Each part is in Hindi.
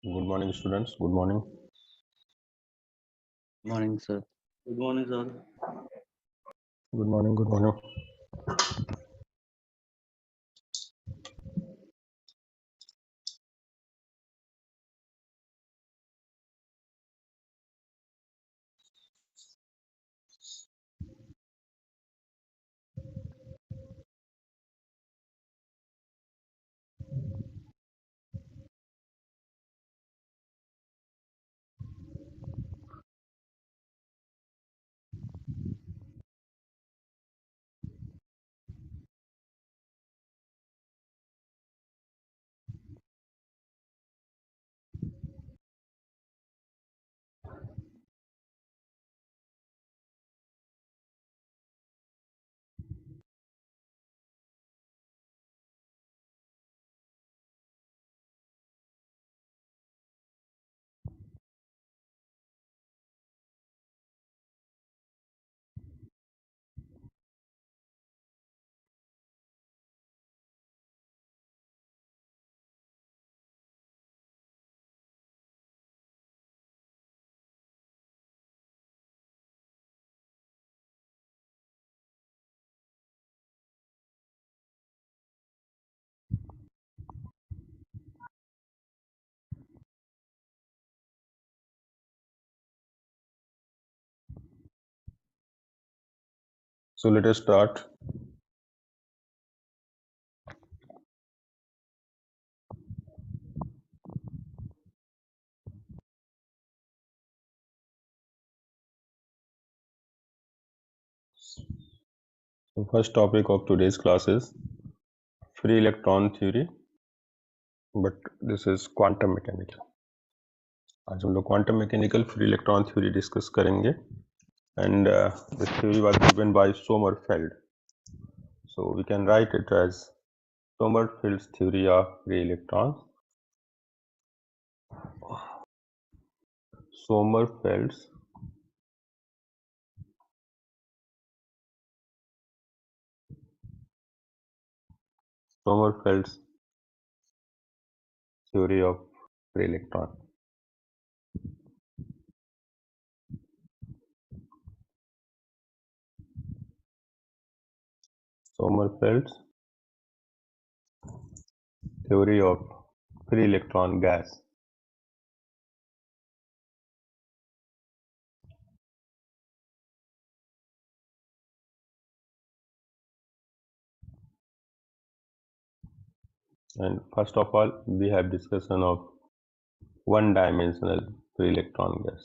Good morning, students. Good morning. Morning, sir. Good morning, sir. Good morning. Good morning. So let us start. The first topic of today's class is free electron theory, but this is quantum mechanical. आज हम लोग quantum mechanical free electron theory discuss करेंगे, and this theory was given by Sommerfeld. So we can write it as Sommerfeld's theory of free electrons. Sommerfeld's theory of free electron. Sommerfeld's theory of free electron gas. And first of all, we have discussion of one-dimensional free electron gas.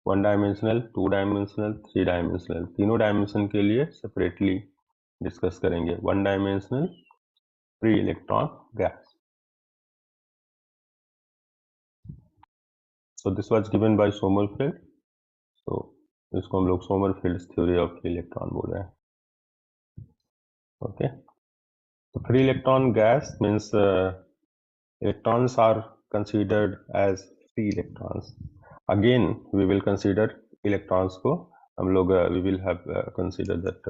One dimensional, two dimensional, three dimensional, तीनों डायमेंशन के लिए सेपरेटली डिस्कस करेंगे. One dimensional free electron gas. So this was given by Sommerfeld. So इसको हम लोग Sommerfeld's theory of free electron बोल रहे हैं. ओके, तो free electron gas means electrons are considered as free electrons. Again we will consider electrons को हम लोग we will have consider that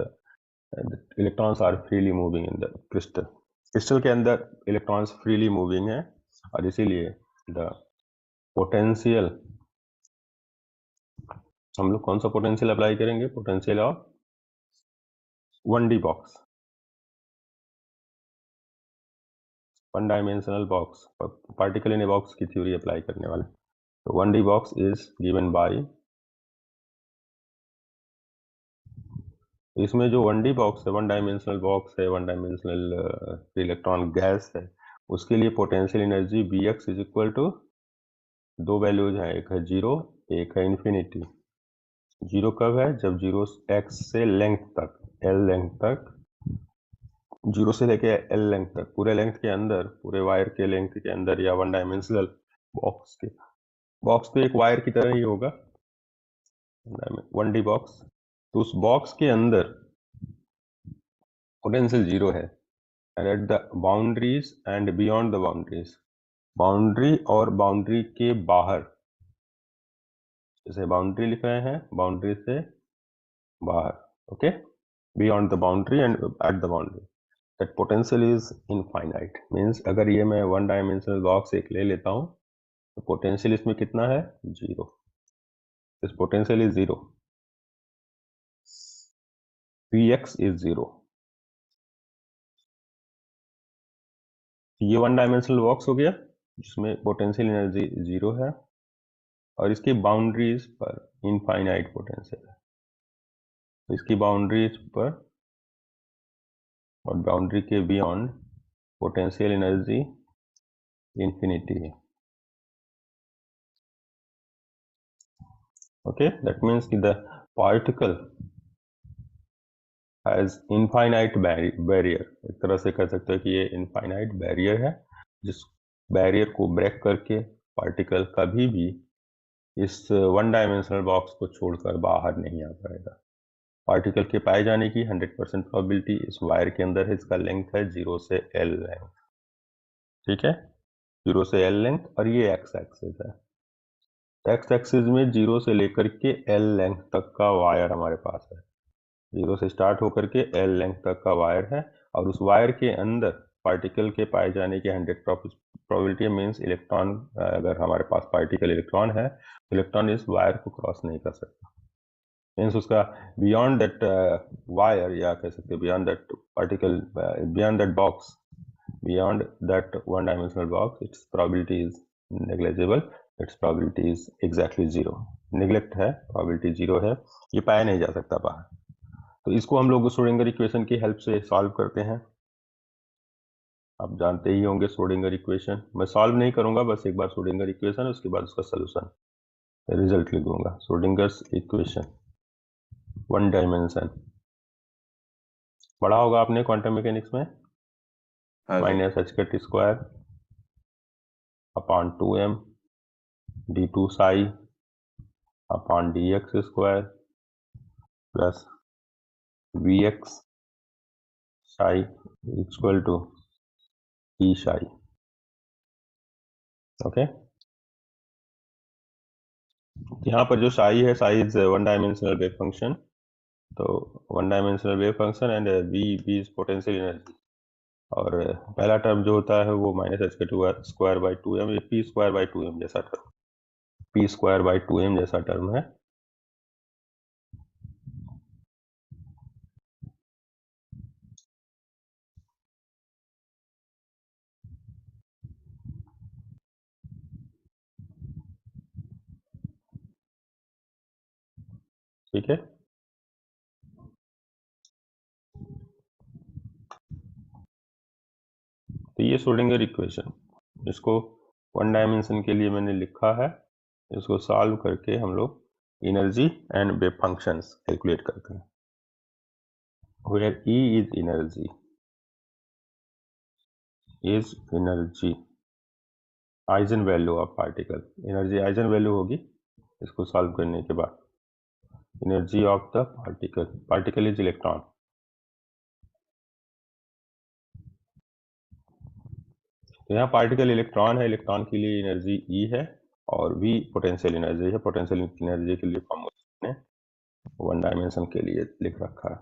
electrons are freely moving in the crystal. Crystal के अंदर इलेक्ट्रॉन्स फ्रीली मूविंग है और इसीलिए द पोटेंशियल, हम लोग कौन सा पोटेंशियल अप्लाई करेंगे? Potential of 1D box, one dimensional box, particle in a box की थ्योरी अप्लाई करने वाले. तो 1D box is given by, इसमें जो 1D बॉक्स है, वन डायमेंशनल बॉक्स है, वन डायमेंशनल इलेक्ट्रॉन गैस है, उसके लिए potential energy Bx is equal to दो वैल्यूज हैं, एक है 0, एक है इन्फिनिटी. 0 कब है? जब 0 x से लेंथ तक, L लेंथ तक, 0 से लेके L लेंथ तक, पूरे लेंथ के अंदर, पूरे वायर के लेंथ के अंदर, या वन डायमेंशनल बॉक्स के, बॉक्स तो एक वायर की तरह ही होगा 1D बॉक्स. तो उस बॉक्स के अंदर पोटेंशियल 0 है, and at the boundaries and beyond the boundaries, boundary और बाउंड्री के बाहर, जैसे बाउंड्री लिख रहे हैं, बाउंड्री से बाहर, okay, beyond the boundary and at the boundary, that potential is infinite. Means अगर ये मैं वन डायमेंशनल बॉक्स एक ले लेता हूँ तो पोटेंशियल इसमें कितना है, 0। This potential is 0, Vx is 0। ये वन डायमेंशनल बॉक्स हो गया जिसमें पोटेंशियल एनर्जी 0 है और इसकी बाउंड्रीज पर इनफाइनाइट पोटेंशियल है। तो इसकी बाउंड्रीज पर और बाउंड्री के बियॉन्ड पोटेंशियल एनर्जी इंफिनिटी है। ओके, दैट मीन्स कि the particle has infinite barrier. एक तरह से कह सकते हैं कि ये इनफाइनाइट बैरियर है, जिस बैरियर को ब्रेक करके पार्टिकल कभी भी इस वन डायमेंशनल बॉक्स को छोड़कर बाहर नहीं आ पाएगा। पार्टिकल के पाए जाने की 100% प्रोबेबिलिटी इस वायर के अंदर है। इसका लेंथ है 0 से L लेंथ, ठीक है, 0 से L लेंथ, और ये एक्स एक्सिस है। एक्स एक्सिस में 0 से लेकर के L लेंथ तक का वायर हमारे पास है। 0 से स्टार्ट होकर के L लेंथ तक का वायर है और उस वायर के अंदर पार्टिकल के पाए जाने की 100 प्रोबेबिलिटी मीन्स इलेक्ट्रॉन, अगर हमारे पास पार्टिकल इलेक्ट्रॉन है, इलेक्ट्रॉन इस वायर को क्रॉस नहीं कर सकता। मीन्स उसका बियॉन्ड दैट वायर, या कह सकते हैं beyond that particle, beyond that box, beyond that one dimensional box, it's probability is negligible, it's probability is exactly 0। Neglect है, प्रोबेबिलिटी 0 है, ये पाया नहीं जा सकता बाहर। तो इसको हम लोग श्रोडिंगर इक्वेशन की हेल्प से सॉल्व करते हैं। आप जानते ही होंगे श्रोडिंगर इक्वेशन, मैं सॉल्व नहीं करूंगा, बस एक बार श्रोडिंगर इक्वेशन, उसके बाद उसका सोल्यूशन रिजल्ट लिख दूंगा। श्रोडिंगर्स इक्वेशन वन डायमेंशन पढ़ा होगा आपने क्वांटम मैकेनिक्स में, minus h cut square upon 2m d2 psi upon dx square plus vx psi equal to e psi. Okay, यहाँ पर जो साई है, psi is one dimensional wave function. तो one dimensional wave function and v is potential energy. और पहला टर्म जो होता है वो minus h cut square by 2m, ये पी स्क्वायर बाई 2m जैसा term, P square by 2m जैसा टर्म है। ठीक है, तो ये श्रोडिंगर इक्वेशन, इसको वन डायमेंशन के लिए मैंने लिखा है। इसको सॉल्व करके हम लोग energy and wave functions calculate करते हैं। Where E is energy eigen value of particle, energy eigen value होगी इसको सॉल्व करने के बाद। Energy of the particle is electron. तो यहाँ पार्टिकल इलेक्ट्रॉन है, इलेक्ट्रॉन के लिए एनर्जी E है और V पोटेंशियल एनर्जी है। पोटेंशियल एनर्जी के लिए फॉर्मूला वन डायमेंशन के लिए लिख रखा है।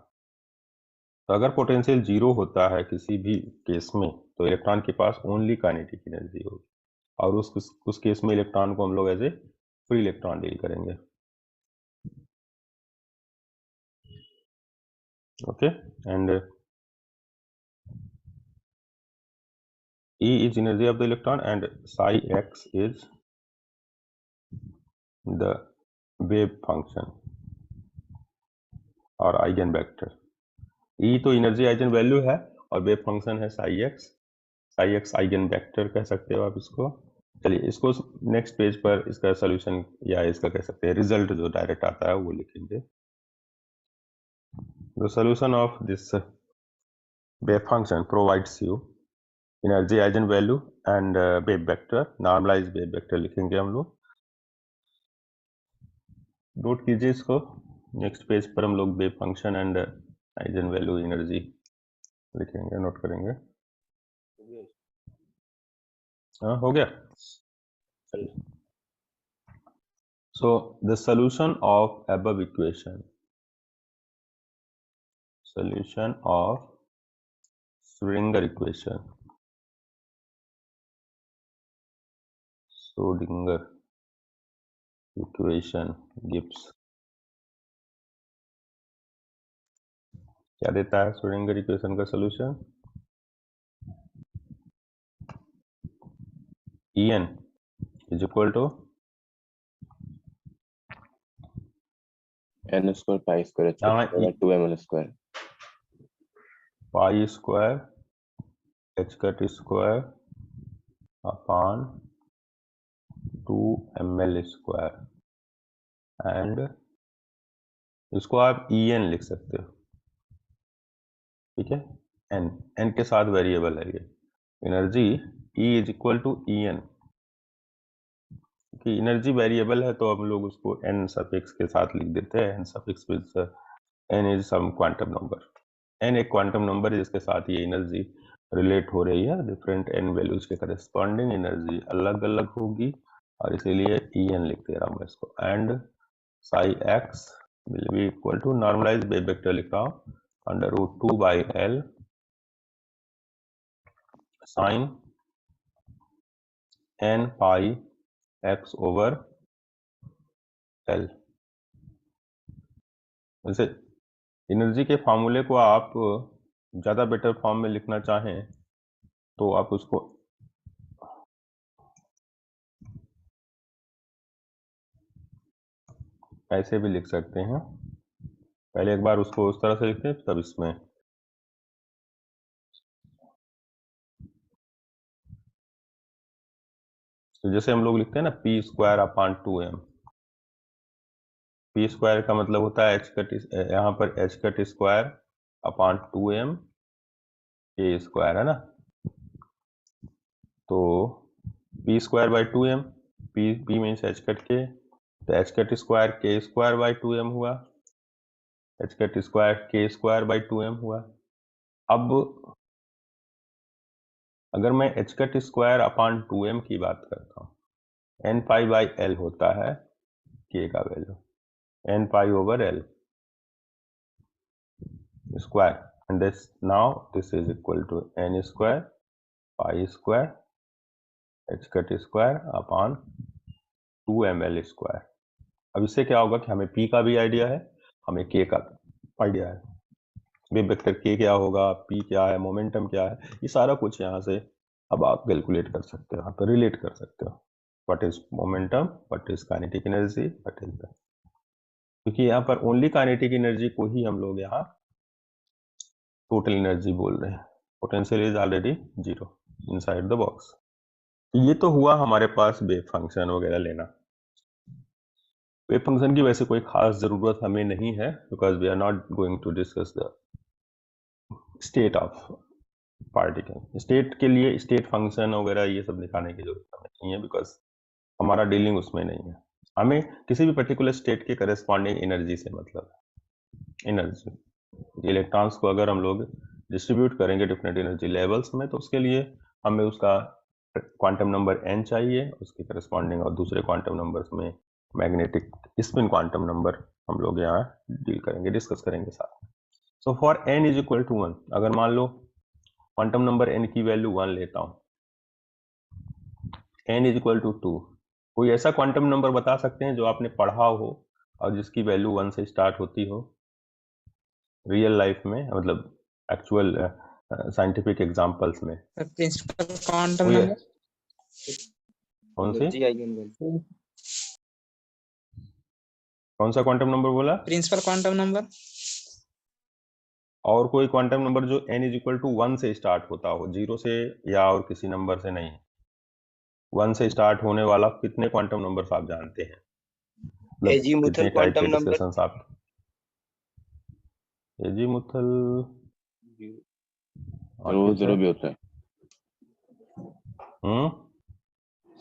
तो अगर पोटेंशियल 0 होता है किसी भी केस में, तो इलेक्ट्रॉन के पास ओनली काइनेटिक एनर्जी होगी, और उस केस में इलेक्ट्रॉन को हम लोग as a free electron deal करेंगे। Okay, and E is energy of the electron and psi x is the wave function और आइगन वेक्टर। E तो एनर्जी आइगन वैल्यू है और वेव फंक्शन है psi x। psi x eigen vector कह सकते हो आप इसको। चलिए इसको नेक्स्ट पेज पर इसका सोल्यूशन या इसका कह सकते हैं रिजल्ट जो डायरेक्ट आता है वो लिखेंगे। The solution of this wave function provides you energy eigen value and wave vector, normalise wave vector लिखेंगे हम लोग। नोट कीजिए इसको, नेक्स्ट पेज पर हम लोग wave function and eigen value energy लिखेंगे, नोट करेंगे। हाँ हो गया। So the solution of above equation, solution of Schrodinger equation, Schrodinger equation gives क्या देता है? श्रोडिंगर इक्वेशन का solution En is equal to n square pi square h का 2ml square pi square h cut square upon 2ml square and इसको आप En लिख सकते हो, ठीक है। n के साथ वेरिएबल है ये energy E is equal to En कि एनर्जी वेरिएबल है तो हम लोग उसको n सफिक्स के साथ लिख देते हैं। n suffix with n is some quantum number. n एक क्वांटम नंबर है जिसके साथ ये एनर्जी रिलेट हो रही है। डिफरेंट n वैल्यूज के करस्पॉन्डिंग एनर्जी अलग अलग होगी और इसीलिए En लिख दे रहा हूँ इसको। And psi x will be equal to normalise wave vector लिख रहा हूँ √2/L sin n pi x over L। वैसे एनर्जी के फार्मूले को आप ज़्यादा बेटर फॉर्म में लिखना चाहें तो आप उसको ऐसे भी लिख सकते हैं। पहले एक बार उसको उस तरह से लिखते हैं तब इसमें तो जैसे हम लोग लिखते हैं ना p square upon 2m। p square का मतलब होता है h कट, यहाँ पर h cut square upon 2m a square है ना। तो p square by 2m, p means h cut के, तो h cut square k square by 2m हुआ, h cut square k square by 2m हुआ। अब अगर मैं h cut square upon 2m की बात करता हूँ, n पाई बाई l होता है k का value, n pi over l square and this now this is equal to n square pi square h cut square upon 2ml square. अब इससे क्या होगा कि हमें p का भी आइडिया है, हमें k का आइडिया है। वेव वेक्टर k क्या होगा, p क्या है, मोमेंटम क्या है, ये सारा कुछ यहाँ से अब आप कैलकुलेट कर सकते हो, यहाँ पर रिलेट कर सकते हो। What is momentum, what is kinetic energy, what is the, क्योंकि यहाँ पर ओनली काइनेटिक एनर्जी को ही हम लोग यहाँ टोटल एनर्जी बोल रहे हैं। Potential is already zero inside the box. ये तो हुआ हमारे पास वेव फंक्शन वगैरह लेना। वेव फंक्शन की वैसे कोई खास जरूरत हमें नहीं है because we are not going to discuss the state of particle. State के लिए स्टेट फंक्शन वगैरह ये सब दिखाने की जरूरत हमें नहीं है बिकॉज हमारा डीलिंग उसमें नहीं है। हमें किसी भी पर्टिकुलर स्टेट के करस्पॉन्डिंग एनर्जी से मतलब है। एनर्जी इलेक्ट्रॉन्स को अगर हम लोग डिस्ट्रीब्यूट करेंगे डिफरेंट एनर्जी लेवल्स में तो उसके लिए हमें उसका क्वांटम नंबर n चाहिए उसके करस्पॉन्डिंग, और दूसरे क्वांटम नंबर्स में मैग्नेटिक स्पिन क्वांटम नंबर हम लोग यहाँ डील करेंगे, डिस्कस करेंगे साथ। So for n is equal to 1, अगर मान लो क्वांटम नंबर n की वैल्यू 1 लेता हूँ, n इज इक्वल टू 2, कोई ऐसा क्वांटम नंबर बता सकते हैं जो आपने पढ़ा हो और जिसकी वैल्यू 1 से स्टार्ट होती हो रियल लाइफ में, मतलब एक्चुअल साइंटिफिक एग्जांपल्स में? प्रिंसिपल क्वांटम नंबर कौन सा क्वांटम नंबर बोला? Principal quantum number. और कोई क्वांटम नंबर जो n इज इक्वल टू 1 से स्टार्ट होता हो, 0 से या और किसी नंबर से नहीं, 1 से स्टार्ट होने वाला कितने क्वांटम नंबर्स आप जानते हैं? Azimuthal quantum number. आप एजीमुथल 0 भी होता है।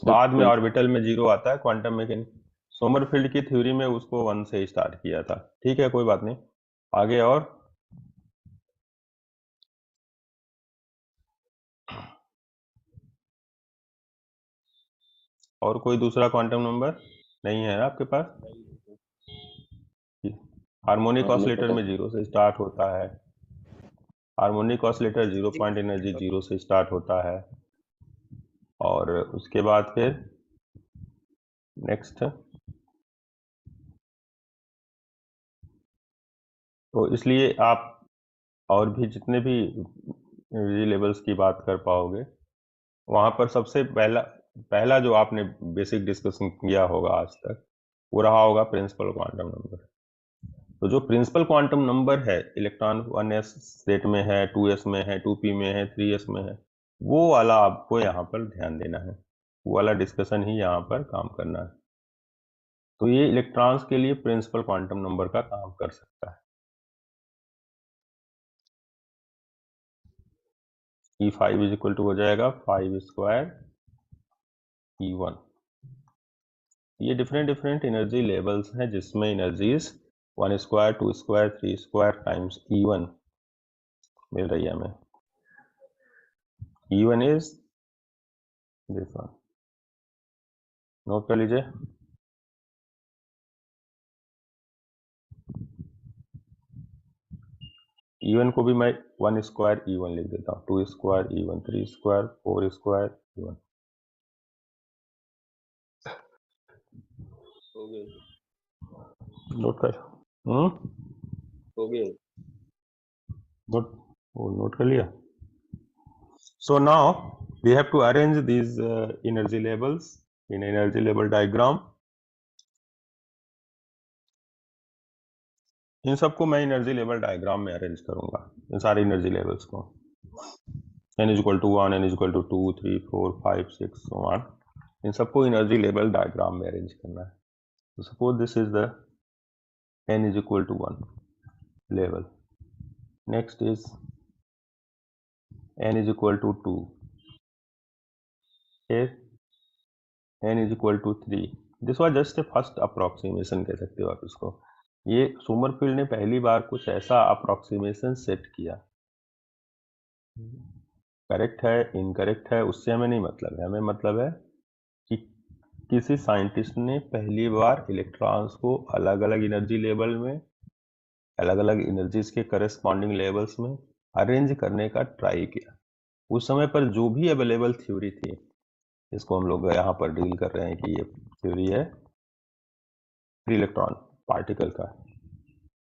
बाद में ऑर्बिटल में 0 आता है क्वांटम मैकेनिक। सोमरफील्ड की थ्योरी में उसको 1 से स्टार्ट किया था। ठीक है, कोई बात नहीं, आगे। और कोई दूसरा क्वांटम नंबर नहीं है आपके पास? हार्मोनिक ऑसिलेटर में 0 से स्टार्ट होता है। हार्मोनिक ऑसिलेटर 0 पॉइंट एनर्जी 0 से स्टार्ट होता है और उसके बाद फिर नेक्स्ट, तो इसलिए आप और भी जितने भी एनर्जी लेवल्स की बात कर पाओगे, वहां पर सबसे पहला जो आपने बेसिक डिस्कशन किया होगा आज तक, वो रहा होगा प्रिंसिपल क्वांटम नंबर। तो जो प्रिंसिपल क्वांटम नंबर है, इलेक्ट्रॉन 1s स्टेट में है, 2s में है, 2p में है, 3s में है, वो वाला आपको यहाँ पर ध्यान देना है, वो वाला डिस्कशन ही यहाँ पर काम करना है। तो ये इलेक्ट्रॉन्स के लिए प्रिंसिपल क्वांटम नंबर का काम कर सकता है। E5 इज इक्वल टू हो जाएगा 5 स्क्वायर E1। ये डिफरेंट एनर्जी लेवल्स हैं जिसमें energies 1 square, 2 square, 3 square times E1 मिल रही है हमें। E1 is this one, note कर लीजिए। E1 को भी मैं 1 स्क्वायर E1 लिख देता हूँ, 2 square E1, 3 square, 4 square E1। Note कर, हो गया। नोट कर लिया। So now we have to arrange these energy levels in energy level diagram. इन सबको मैं एनर्जी लेवल डायग्राम में अरेंज करूंगा, इन सारे एनर्जी लेवल्स को। n is equal to 1, n is equal to 2, 3, 4, 5, 6 so on, इन सबको एनर्जी लेवल डायग्राम में अरेंज करना है। तो suppose this is the n is equal to 1 level, next is n is equal to 2, n is equal to 3। This was just a first approximation कह सकते हो आप इसको। ये सोमरफील्ड ने पहली बार कुछ ऐसा अप्रोक्सीमेशन सेट किया, करेक्ट है इनकरेक्ट है उससे हमें नहीं मतलब है, हमें मतलब है कि किसी साइंटिस्ट ने पहली बार इलेक्ट्रॉन्स को अलग अलग एनर्जी लेवल में, अलग अलग एनर्जीज के करस्पॉन्डिंग लेवल्स में अरेंज करने का ट्राई किया। उस समय पर जो भी अवेलेबल थ्योरी थी, इसको हम लोग यहाँ पर डील कर रहे हैं कि ये थ्योरी है फ्री इलेक्ट्रॉन पार्टिकल का,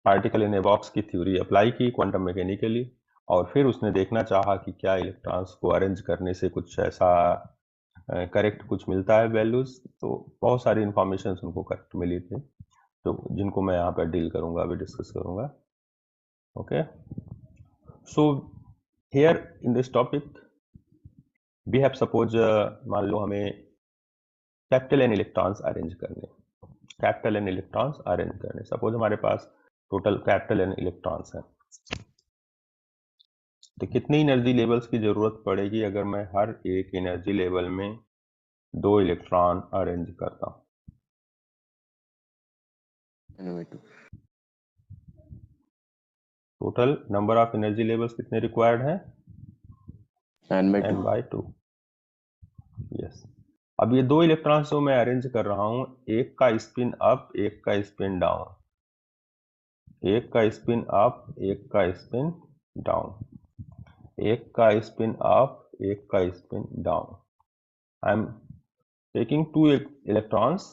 पार्टिकल इन ए बॉक्स की थ्योरी अप्लाई की क्वांटम मैकेनिकली, और फिर उसने देखना चाहा कि क्या इलेक्ट्रॉन्स को अरेंज करने से कुछ ऐसा करेक्ट कुछ मिलता है वैल्यूज। तो बहुत सारी इंफॉर्मेशन उनको करेक्ट मिली थी, तो जिनको मैं यहाँ पर डील करूंगा, अभी डिस्कस करूंगा। Okay, so here in this topic we have suppose, मान लो हमें कैपिटल एन इलेक्ट्रॉन्स अरेंज करने, कैपिटल एन इलेक्ट्रॉन्स अरेंज करने, सपोज हमारे पास टोटल कैपिटल एन इलेक्ट्रॉन्स हैं, तो कितनी एनर्जी लेवल्स की जरूरत पड़ेगी अगर मैं हर एक एनर्जी लेवल में 2 इलेक्ट्रॉन अरेंज करता हूं? Total number of energy levels कितने रिक्वायर्ड हैं? n by 2। यस, अब ये 2 इलेक्ट्रॉन्स जो मैं अरेंज कर रहा हूं, एक का स्पिन अप, एक का स्पिन डाउन, एक का स्पिन अप, एक का स्पिन डाउन, एक का स्पिन अप, एक का spin down. I am taking 2 electrons,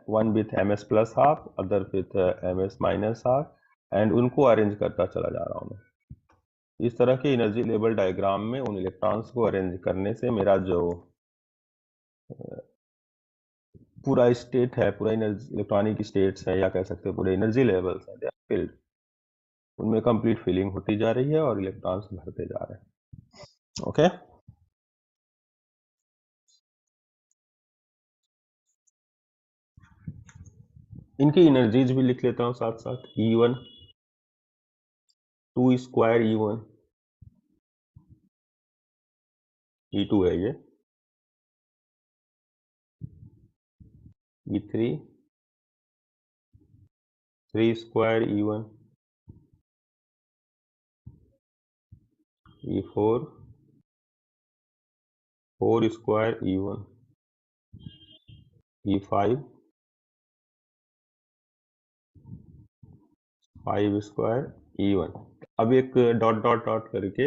one with ms plus half, other with ms minus half, and उनको अरेंज करता चला जा रहा हूं मैं। इस तरह के एनर्जी लेवल डायग्राम में उन इलेक्ट्रॉन्स को अरेंज करने से मेरा जो पूरा स्टेट है, पूरा इलेक्ट्रॉनिक स्टेट्स है, या कह सकते हैं पूरे एनर्जी लेवल्स हैं, फील्ड, उनमें कंप्लीट फिलिंग होती जा रही है और इलेक्ट्रॉन्स भरते जा रहे हैं। ओके, इनकी एनर्जीज भी लिख लेता हूं साथ साथ। E1 2 स्क्वायर E1, E2 है ये, E3 3 square E1, E4 4 square E1, E5 5 square E1। अब एक डॉट डॉट डॉट करके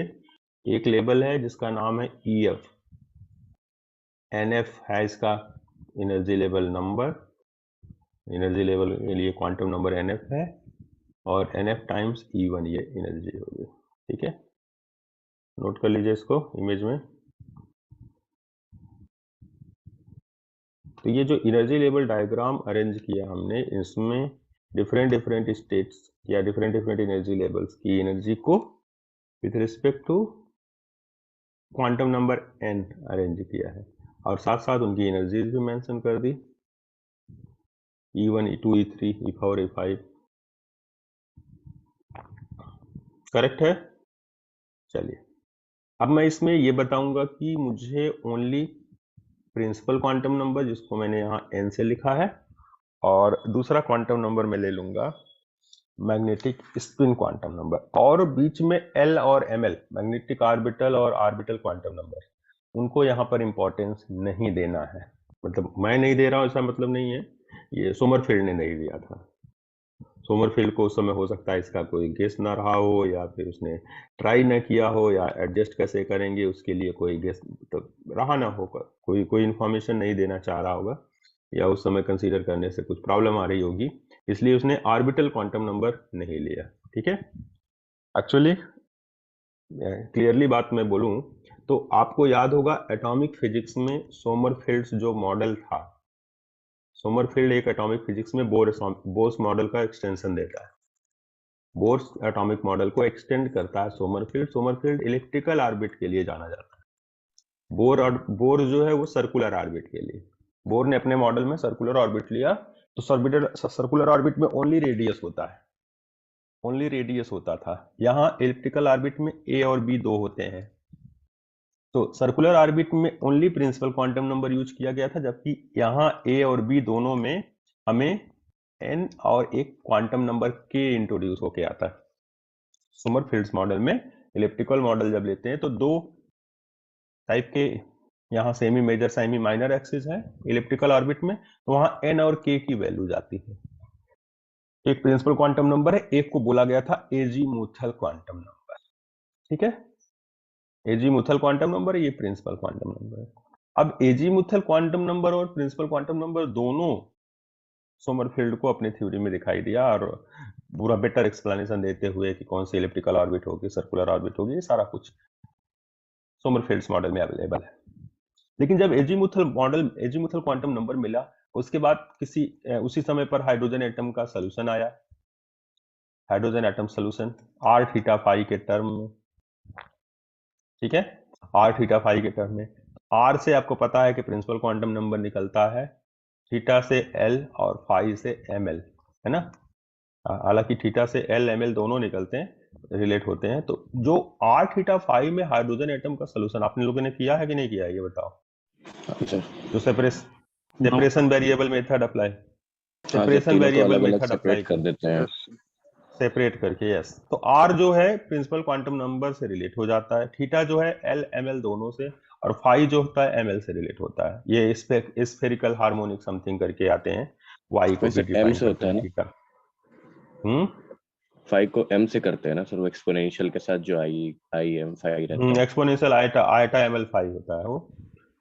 एक लेबल है जिसका नाम है EF, NF है इसका energy level number, energy level के लिए क्वांटम नंबर NF है और NF टाइम्स E1 ये एनर्जी होगी। ठीक है, नोट कर लीजिए इसको इमेज में। तो ये जो एनर्जी लेवल डायग्राम अरेंज किया हमने, इसमें डिफरेंट स्टेट्स या डिफरेंट एनर्जी लेवल्स की एनर्जी को with respect to quantum number n arrange किया है और साथ साथ उनकी एनर्जीज भी मेंशन कर दी, E1 E2 E3 E4 E5। Correct है। चलिए अब मैं इसमें ये बताऊंगा कि मुझे ओनली प्रिंसिपल क्वांटम नंबर, जिसको मैंने यहाँ n से लिखा है, और दूसरा क्वांटम नंबर मैं ले लूंगा मैग्नेटिक स्पिन क्वांटम नंबर, और बीच में L और ML मैग्नेटिक ऑर्बिटल और ऑर्बिटल क्वांटम नंबर, उनको यहाँ पर इंपॉर्टेंस नहीं देना है। मतलब मैं नहीं दे रहा हूँ ऐसा मतलब नहीं है, ये सोमरफेल्ड ने नहीं दिया था। सोमरफेल्ड को उस समय हो सकता है इसका कोई गेस ना रहा हो, या फिर उसने ट्राई ना किया हो, या एडजस्ट कैसे करेंगे उसके लिए कोई गेस तो रहा ना होगा, कोई इन्फॉर्मेशन नहीं देना चाह रहा होगा, या उस समय कंसीडर करने से कुछ प्रॉब्लम आ रही होगी, इसलिए उसने ऑर्बिटल क्वांटम नंबर नहीं लिया। ठीक है, एक्चुअली क्लियरली बात मैं बोलूं तो आपको याद होगा एटॉमिक फिजिक्स में सोमरफेल्ड्स जो मॉडल था, सोमरफेल्ड एक एटॉमिक फिजिक्स में बोर्स मॉडल का एक्सटेंशन देता है, बोर्स एटॉमिक मॉडल को एक्सटेंड करता है सोमरफेल्ड इलेक्ट्रिकल ऑर्बिट के लिए जाना जाता है। बोर जो है वो सर्कुलर ऑर्बिट के लिए, बोर ने अपने मॉडल में सर्कुलर ऑर्बिट लिया, तो सर्कुलर ऑर्बिट में ओनली रेडियस होता है, ओनली रेडियस होता था। यहाँ इलेक्ट्रिकल ऑर्बिट में A और B दो होते हैं, तो सर्कुलर ऑर्बिट में only principal quantum number use किया गया था, जबकि यहाँ A और B दोनों में हमें n और एक क्वांटम नंबर k इंट्रोड्यूस होके आता है। सोमरफेल्ड्स मॉडल में इलिप्टिकल मॉडल जब लेते हैं तो दो टाइप के यहाँ semi major semi minor axis है इलिप्टिकल ऑर्बिट में, तो वहाँ n और k की वैल्यू जाती है। एक प्रिंसिपल क्वांटम नंबर है, एक को बोला गया था एजीमुथल क्वांटम नंबर। ठीक है, एजीमुथल क्वांटम नंबर है, ये प्रिंसिपल क्वांटम नंबर है। अब एजीमुथल क्वांटम नंबर और प्रिंसिपल क्वांटम नंबर दोनों सोमरफेल्ड को अपनी थ्योरी में दिखाई दिया, और पूरा बेटर एक्सप्लेनेशन देते हुए कि कौन सी इलिप्टिकल ऑर्बिट होगी, सर्कुलर ऑर्बिट होगी, ये सारा कुछ सोमरफेल्ड्स मॉडल में अवेलेबल है। लेकिन जब एजीमुथल क्वांटम नंबर मिला, उसके बाद उसी समय पर हाइड्रोजन एटम का सोल्यूशन आया, hydrogen atom solution r theta phi के टर्म में। ठीक है, आर थीटा फाई के टर्म में, आर से आपको पता है कि प्रिंसिपल क्वांटम नंबर निकलता है, थीटा से एल और फाई से एमएल, है ना। हालांकि थीटा से एल एमएल दोनों निकलते हैं, रिलेट होते हैं। तो जो आर थीटा फाई में हाइड्रोजन एटम का सोल्यूशन आपने लोगों ने किया है कि नहीं किया है, ये बताओ। जो separation variable method apply, separation variable method apply कर देते हैं, सेपरेट करके। यस, तो आर जो है प्रिंसिपल क्वांटम नंबर से रिलेट हो जाता है, थीटा जो है एल एमएल दोनों से, और फाई जो होता है एमएल से रिलेट होता है। ये स्फेरिकल हार्मोनिक समथिंग करके आते हैं, वाई को भी डिफाइन करते हैं थीटा। फाई को एम से करते हैं ना सर, वो एक्सपोनेंशियल के साथ जो आई एम फाई रहता है, एक्सपोनेंशियल आइटा एमएल फाई होता है, वो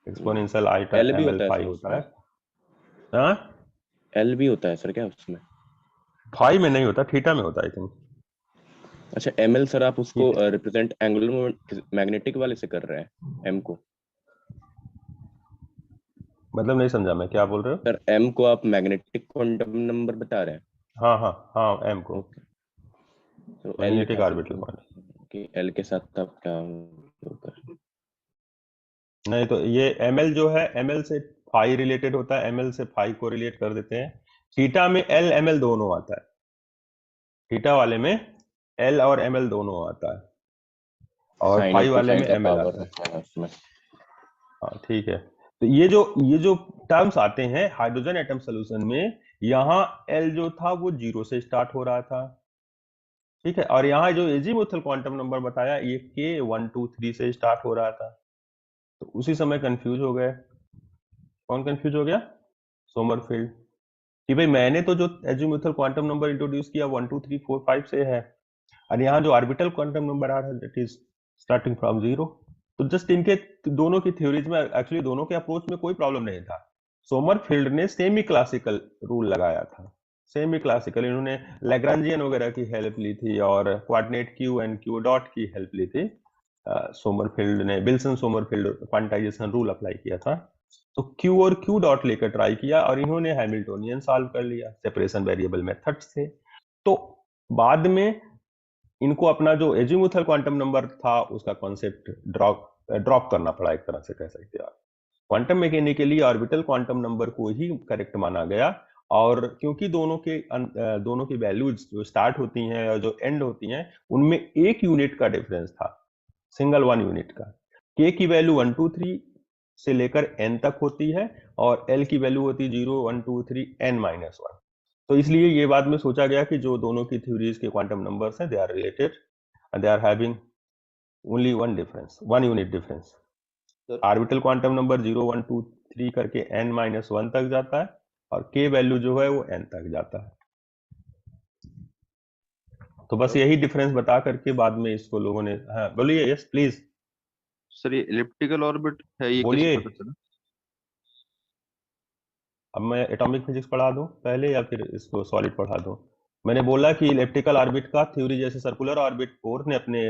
एक्सपोनेंशियल आइटा एमएल फाई होता है। हाँ, एल भी होता है सर क्या उसमें? फाई में नहीं होता, थीटा में होता है आई थिंक। अच्छा, एमएल सर आप उसको रिप्रेजेंट एंगुलर मोमेंट मैग्नेटिक वाले से कर रहे हैं, एम को? मतलब नहीं समझा मैं, क्या बोल रहे हो सर? एम को आप मैग्नेटिक क्वांटम नंबर बता रहे हैं? हाँ हाँ हाँ, एम को तो मैग्नेटिक ऑर्बिटल कि एल के साथ आप क्या नहीं, तो ये एमएल जो है एमएल से फाई रिलेटेड होता है, एमएल से फाई को रिलेट कर देते हैं। थीटा में एल एमएल दोनों आता है, थीटा वाले में एल और एमएल दोनों आता है, और फाई वाले में एमएल आता है उसमें। हाँ ठीक है, तो ये जो टर्म्स आते हैं हाइड्रोजन एटम सोल्यूशन में, यहाँ एल जो था वो 0 से स्टार्ट हो रहा था। ठीक है, और यहाँ जो एजीमुथल क्वांटम नंबर बताया ये के 1 2 3 से स्टार्ट हो रहा था। तो उसी समय कंफ्यूज हो गए। कौन कंफ्यूज हो गया? सोमरफेल्ड, कि भाई मैंने तो जो एजीमुथल क्वांटम नंबर इंट्रोड्यूस किया 1 2 3 4 5 से है, और यहाँ जो ऑर्बिटल क्वांटम नंबर आ रहा है दैट इज स्टार्टिंग फ्रॉम 0। तो जस्ट इनके दोनों की थ्योरीज में एक्चुअली दोनों के अप्रोच में कोई प्रॉब्लम नहीं था। सोमरफील्ड ने सेमी क्लासिकल रूल लगाया था। सेमी क्लासिकल, इन्होंने लैग्रांजियन वगैरह की हेल्प ली थी और coordinate Q and Q dot की हेल्प ली थी। सोमरफील्ड ने Wilson Sommerfeld quantization rule apply किया था। तो क्यू और क्यू डॉट लेकर ट्राई किया और इन्होंने हैमिल्टोनियन सॉल्व कर लिया सेपरेशन वेरिएबल मेथड से। तो बाद में इनको अपना जो एजीमुथल क्वांटम नंबर था उसका कॉन्सेप्ट ड्रॉप करना पड़ा, एक तरह से कह सकते हैं। Quantum mechanically orbital quantum number को ही करेक्ट माना गया, और क्योंकि दोनों की वैल्यूज जो स्टार्ट होती हैं और जो एंड होती हैं उनमें 1 यूनिट का डिफरेंस था, सिंगल 1 यूनिट का। के की वैल्यू 1 2 3 से लेकर एन तक होती है और एल की वैल्यू होती है 0 1 2 3 n -1। तो इसलिए ये बाद में सोचा गया कि जो दोनों की थ्योरीज के क्वांटम नंबर्स हैं, they are related, they are having only one difference, 1 unit difference. Orbital quantum number 0 1 2 3 करके n -1 तक जाता है और k वैल्यू जो है वो n तक जाता है। तो बस यही डिफरेंस बता करके बाद में इसको लोगों ने, हाँ बोलिए, यस प्लीज। सर ये इलिप्टिकल ऑर्बिट है, ये बोलिए। कैसे पता चला? अब मैं एटॉमिक फिजिक्स पढ़ा दूं पहले या फिर इसको सॉलिड पढ़ा दूं? मैंने बोला कि इलिप्टिकल ऑर्बिट का थ्योरी जैसे सर्कुलर ऑर्बिट बोर ने अपने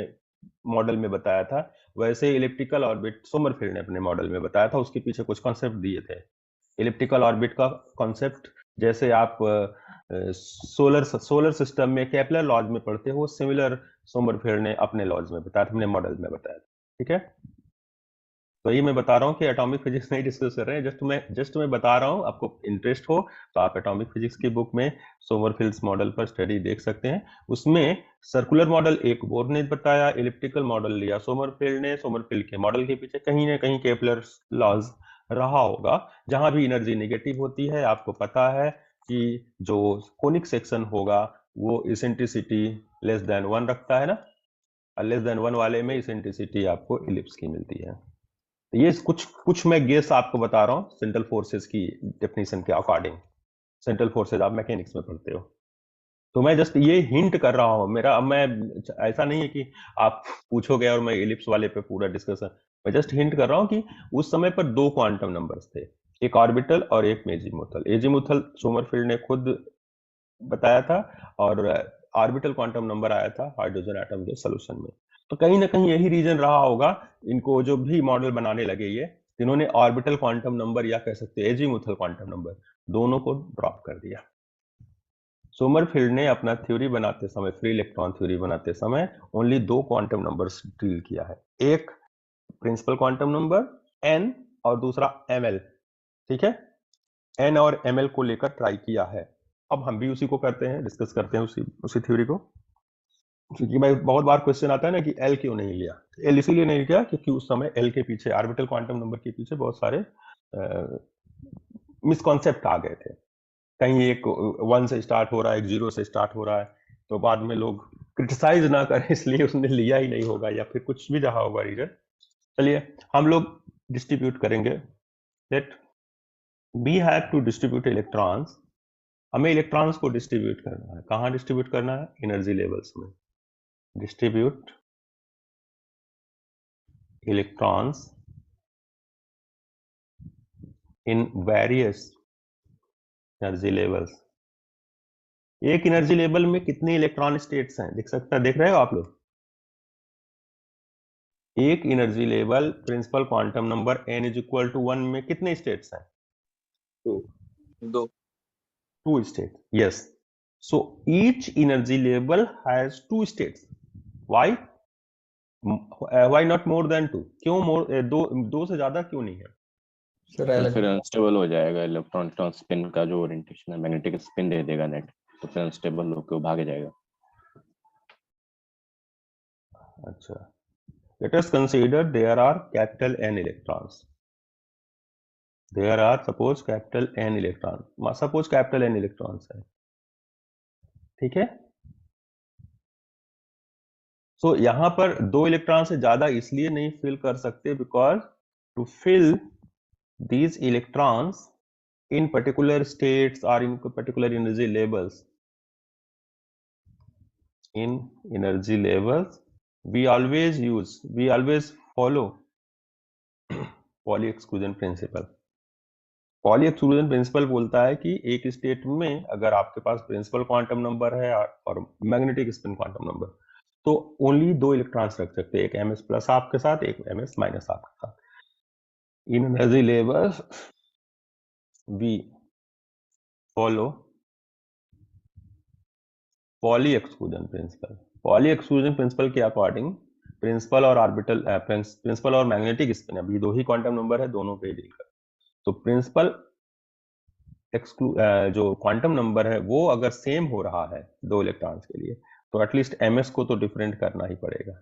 मॉडल में बताया था, वैसे इलिप्टिकल ऑर्बिट सोमरफील्ड ने अपने मॉडल में बताया था। उसके पीछे कुछ कॉन्सेप्ट दिए थे। इलिप्टिकल ऑर्बिट का कॉन्सेप्ट जैसे आप सोलर सिस्टम में केपलर लॉज में पढ़ते हो, सिमिलर सोमरफील्ड ने अपने लॉज में बताया था, अपने मॉडल में बताया था। ठीक है, तो ये मैं बता रहा हूँ कि एटॉमिक फिजिक्स नहीं डिस्कस कर रहे हैं, जस्ट मैं बता रहा हूँ। आपको इंटरेस्ट हो तो आप एटॉमिक फिजिक्स की बुक में सोमरफील्ड्स मॉडल पर स्टडी देख सकते हैं। उसमें सर्कुलर मॉडल एक बोर ने बताया, इलिप्टिकल मॉडल लिया सोमरफील्ड ने। सोमरफील्ड के मॉडल के पीछे कहीं ना कहीं केपलर लॉज रहा होगा। जहां भी एनर्जी नेगेटिव होती है, आपको पता है कि जो कोनिक सेक्शन होगा वो इसेंट्रिसिटी लेस देन 1 रखता है ना, लेस देन 1 वाले में इसेंट्रिसिटी आपको इलिप्स की मिलती है। ये कुछ मैं गेस आपको बता रहा हूँ सेंट्रल फोर्सेस की डेफिनेशन के अकॉर्डिंग। सेंट्रल फोर्सेस आप मैकेनिक्स में पढ़ते हो, तो मैं जस्ट ये हिंट कर रहा हूँ। मेरा, अब मैं, ऐसा नहीं है कि आप पूछोगे और मैं इलिप्स वाले पे पूरा डिस्कशन, मैं जस्ट हिंट कर रहा हूँ कि उस समय पर 2 क्वांटम नंबर्स थे, एक ऑर्बिटल और एक एजीमुथल। एजीमुथल सोमरफील्ड ने खुद बताया था और ऑर्बिटल क्वांटम नंबर आया था हाइड्रोजन एटम के सोल्यूशन में। तो कहीं ना कहीं यही रीजन रहा होगा, इनको जो भी मॉडल बनाने लगे ये, इन्होंने ऑर्बिटल क्वांटम नंबर या कह सकते हैं एजीमुथल क्वांटम नंबर, दोनों को ड्रॉप कर दिया। सोमरफील्ड ने अपना थ्योरी बनाते समय, फ्री इलेक्ट्रॉन थ्योरी बनाते समय ओनली 2 क्वांटम नंबर्स डील किया है, एक प्रिंसिपल क्वांटम नंबर n और दूसरा ml। ठीक है, n और ml को लेकर ट्राई किया है। अब हम भी उसी को करते हैं, डिस्कस करते हैं उसी थ्योरी को। क्योंकि भाई बहुत बार क्वेश्चन आता है ना कि एल क्यों नहीं लिया। एल इसीलिए नहीं लिया क्योंकि उस समय एल के पीछे, ऑर्बिटल क्वांटम नंबर के पीछे बहुत सारे मिसकॉन्सेप्ट आ गए थे। कहीं एक 1 से स्टार्ट हो रहा है, एक 0 से स्टार्ट हो रहा है, तो बाद में लोग क्रिटिसाइज ना करें इसलिए उसने लिया ही नहीं होगा, या फिर कुछ भी रहा होगा रीजन। चलिए हम लोग डिस्ट्रीब्यूट करेंगे। Let we have to distribute electrons. हमें इलेक्ट्रॉन्स को डिस्ट्रीब्यूट करना है। कहाँ डिस्ट्रीब्यूट करना है? एनर्जी लेवल्स में। Distribute electrons in various energy levels। एक एनर्जी लेवल में कितने इलेक्ट्रॉन स्टेट्स हैं दिख सकता है, देख रहे हो आप लोग? एक energy level principal quantum number n = 1 में कितने स्टेट्स हैं? 2 state. Yes, so each energy level has 2 states. Why not more than 2? क्यों दो से ज्यादा क्यों नहीं है? तो फिर अनस्टेबल हो जाएगा इलेक्ट्रॉन स्पिन का जो ओरिएंटेशन है, मैग्नेटिक स्पिन दे देगा नेट, तो फिर अनस्टेबल होकर भाग जाएगा। अच्छा, let us consider there are capital N electrons. There are suppose capital N electron, suppose capital N electrons है, ठीक है। सो यहां पर 2 इलेक्ट्रॉन से ज्यादा इसलिए नहीं फिल कर सकते because to fill these electrons in particular states or in particular energy levels, we always follow Pauli exclusion principle। Poly exclusion principal बोलता है कि एक स्टेट में अगर आपके पास प्रिंसिपल क्वांटम नंबर है और मैग्नेटिक स्पिन क्वांटम नंबर, तो ओनली 2 इलेक्ट्रॉन्स रख सकते हैं, एक ms प्लस हाफ के साथ, एक ms माइनस हाफ के साथ। In energy levels we follow Pauli exclusion principle. Pauli exclusion principle के अकॉर्डिंग प्रिंसिपल और ऑर्बिटल प्रिंसिपल और मैग्नेटिक स्पिन, अभी 2 ही क्वांटम नंबर है, दोनों पे डील कर। तो प्रिंसिपल जो क्वांटम नंबर है वो अगर सेम हो रहा है 2 इलेक्ट्रॉन्स के लिए, तो एटलीस्ट ms को तो डिफरेंट करना ही पड़ेगा,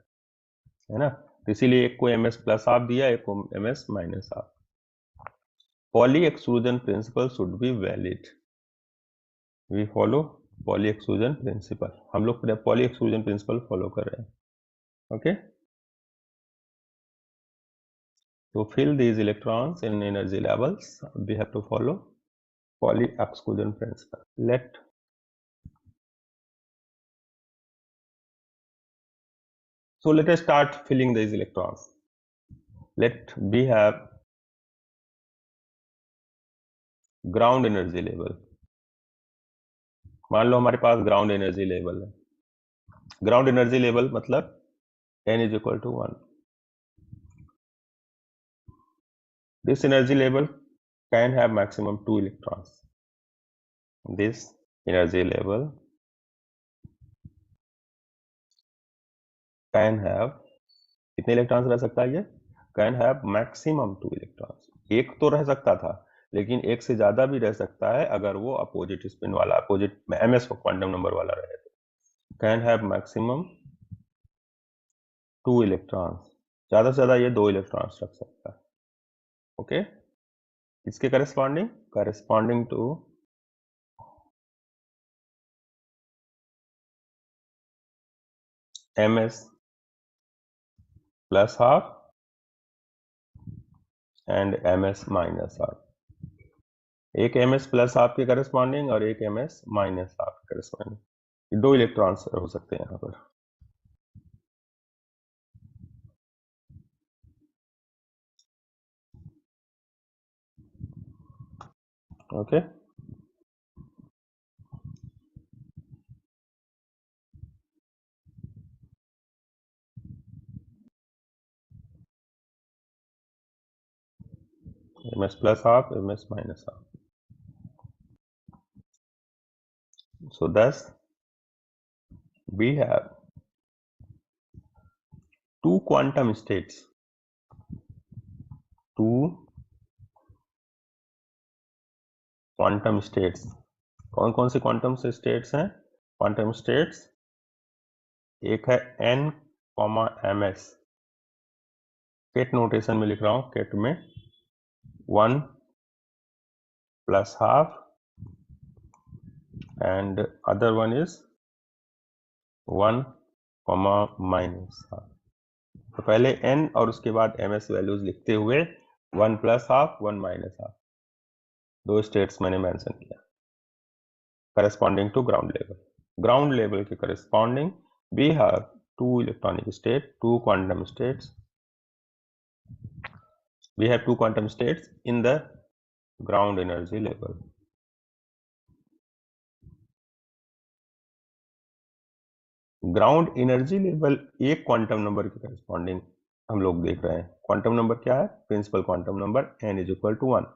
है ना। तो इसीलिए एक को ms प्लस हाफ दिया, एक को ms minus half. Pauli exclusion principle should be valid. We follow Pauli exclusion principle. हम लोग पॉली एक्सक्लूजन प्रिंसिपल फॉलो कर रहे हैं। ओके, तो fill these electrons in energy levels, we have to follow Pauli exclusion principle. So let us start filling these electrons. Let we have ground energy level. मान लो हमारे पास ग्राउंड एनर्जी लेवल है। ग्राउंड एनर्जी लेवल मतलब n is equal to 1. This energy level can have maximum 2 electrons. This energy level can have कितने इलेक्ट्रॉन्स रह सकता है ये? Can have maximum 2 electrons. एक तो रह सकता था, लेकिन एक से ज्यादा भी रह सकता है अगर वो अपोजिट स्पिन वाला, अपोजिट ms क्वांटम नंबर वाला रहे तो। कैन हैव मैक्सिमम 2 इलेक्ट्रॉन्स, ज्यादा से ज्यादा ये 2 इलेक्ट्रॉन्स रख सकता है। ओके, इसके corresponding to ms plus half and ms minus half. एक ms प्लस हाफ के करस्पॉन्डिंग और एक ms माइनस हाफ के करस्पॉन्डिंग, 2 इलेक्ट्रॉन्स हो सकते हैं यहाँ पर। Okay, ms plus half, ms minus half. So thus we have 2 quantum states. 2 quantum states. कौन कौन से क्वांटम स्टेट्स हैं? क्वांटम स्टेट्स एक है n, ms। केट नोटेशन में लिख रहा हूं, केट में 1 plus half and other one is 1 minus half. तो पहले n और उसके बाद ms वैल्यूज लिखते हुए 1 plus half 1 minus half, 2 states मैंने मेंशन किया corresponding to ground level. Ground level के corresponding we have 2 electronic state, 2 quantum states. We have 2 quantum states in the ground energy level. Ground energy level एक क्वांटम नंबर के करस्पॉन्डिंग हम लोग देख रहे हैं। क्वांटम नंबर क्या है? Principal quantum number n is equal to 1,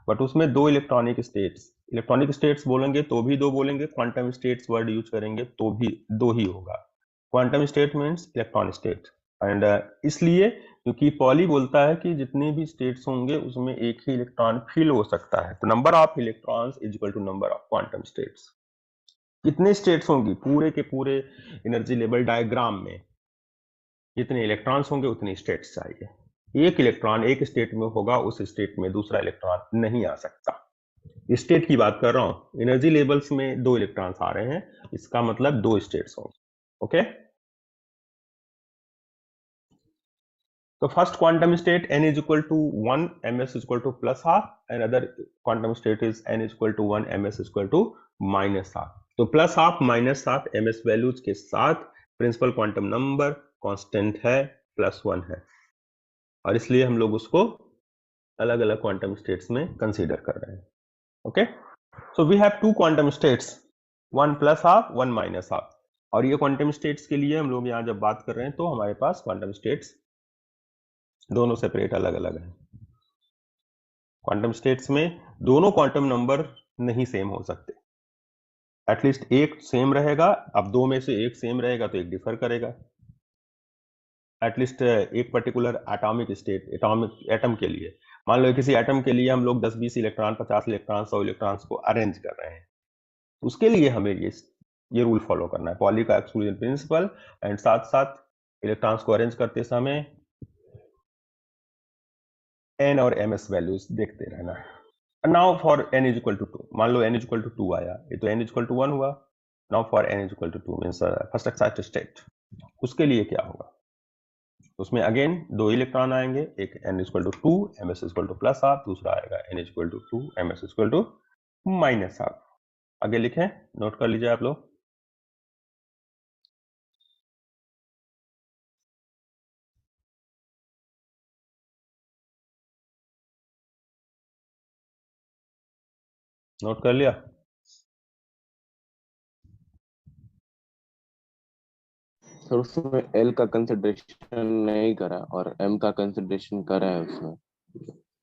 but उसमें 2 इलेक्ट्रॉनिक स्टेट्स। इलेक्ट्रॉनिक स्टेट्स बोलेंगे तो भी 2 बोलेंगे, क्वांटम स्टेट्स वर्ड यूज करेंगे तो भी 2 ही होगा। Quantum state means electron state, and इसलिए क्योंकि पॉली बोलता है कि जितने भी स्टेट्स होंगे उसमें एक ही इलेक्ट्रॉन फिल हो सकता है, तो number of electrons is equal to number of quantum states. कितने स्टेट्स होंगी पूरे के पूरे एनर्जी लेवल डायग्राम में, जितने इलेक्ट्रॉन्स होंगे उतनी स्टेट्स चाहिए। एक इलेक्ट्रॉन एक स्टेट में होगा, उस स्टेट में दूसरा इलेक्ट्रॉन नहीं आ सकता। स्टेट की बात कर रहा हूं, एनर्जी लेवल्स में 2 इलेक्ट्रॉन्स आ रहे हैं, इसका मतलब 2 स्टेट्स होंगे। ओके, तो first quantum state n is equal to 1, ms is equal to plus half, and other quantum state is n is equal to 1, ms is equal to minus half. तो plus half minus half ms values के साथ प्रिंसिपल क्वांटम नंबर कांस्टेंट है, +1 है, और इसलिए हम लोग उसको अलग अलग क्वांटम स्टेट्स में कंसीडर कर रहे हैं। Okay, so we have two quantum states, one plus half, one minus half. और ये क्वांटम स्टेट्स के लिए हम लोग यहाँ जब बात कर रहे हैं तो हमारे पास क्वांटम स्टेट्स दोनों सेपरेट अलग अलग है। क्वांटम स्टेट्स में दोनों क्वांटम नंबर नहीं सेम हो सकते, एटलीस्ट एक सेम रहेगा। अब दो में से एक सेम रहेगा तो एक डिफर करेगा। एटलीस्ट एक particular atomic state, atomic atom के लिए, मान लो किसी एटम के लिए हम लोग 10-20 इलेक्ट्रॉन, 50 इलेक्ट्रॉन, 100 इलेक्ट्रॉन्स को अरेंज कर रहे हैं, उसके लिए हमें ये रूल फॉलो करना है, पॉली का एक्सक्लूजन प्रिंसिपल, एंड साथ साथ इलेक्ट्रॉन्स को अरेंज करते समय n और ms वैल्यूज देखते रहना है। Now for n is equal to 2, मान लो n इज इक्वल टू 2 आया, ये तो n इज इक्वल टू 1 हुआ। Now for n is equal to 2 means first excited state, उसके लिए क्या होगा, उसमें अगेन दो इलेक्ट्रॉन आएंगे, एक n is equal to 2 ms is equal to plus half, दूसरा आएगा n is equal to 2 ms is equal to minus half. आगे लिखें, नोट कर लीजिए आप लोग। नोट कर लिया? सर उसमें एल का कंसिडरेशन नहीं करा और एम का कंसिडरेशन करा है उसमें।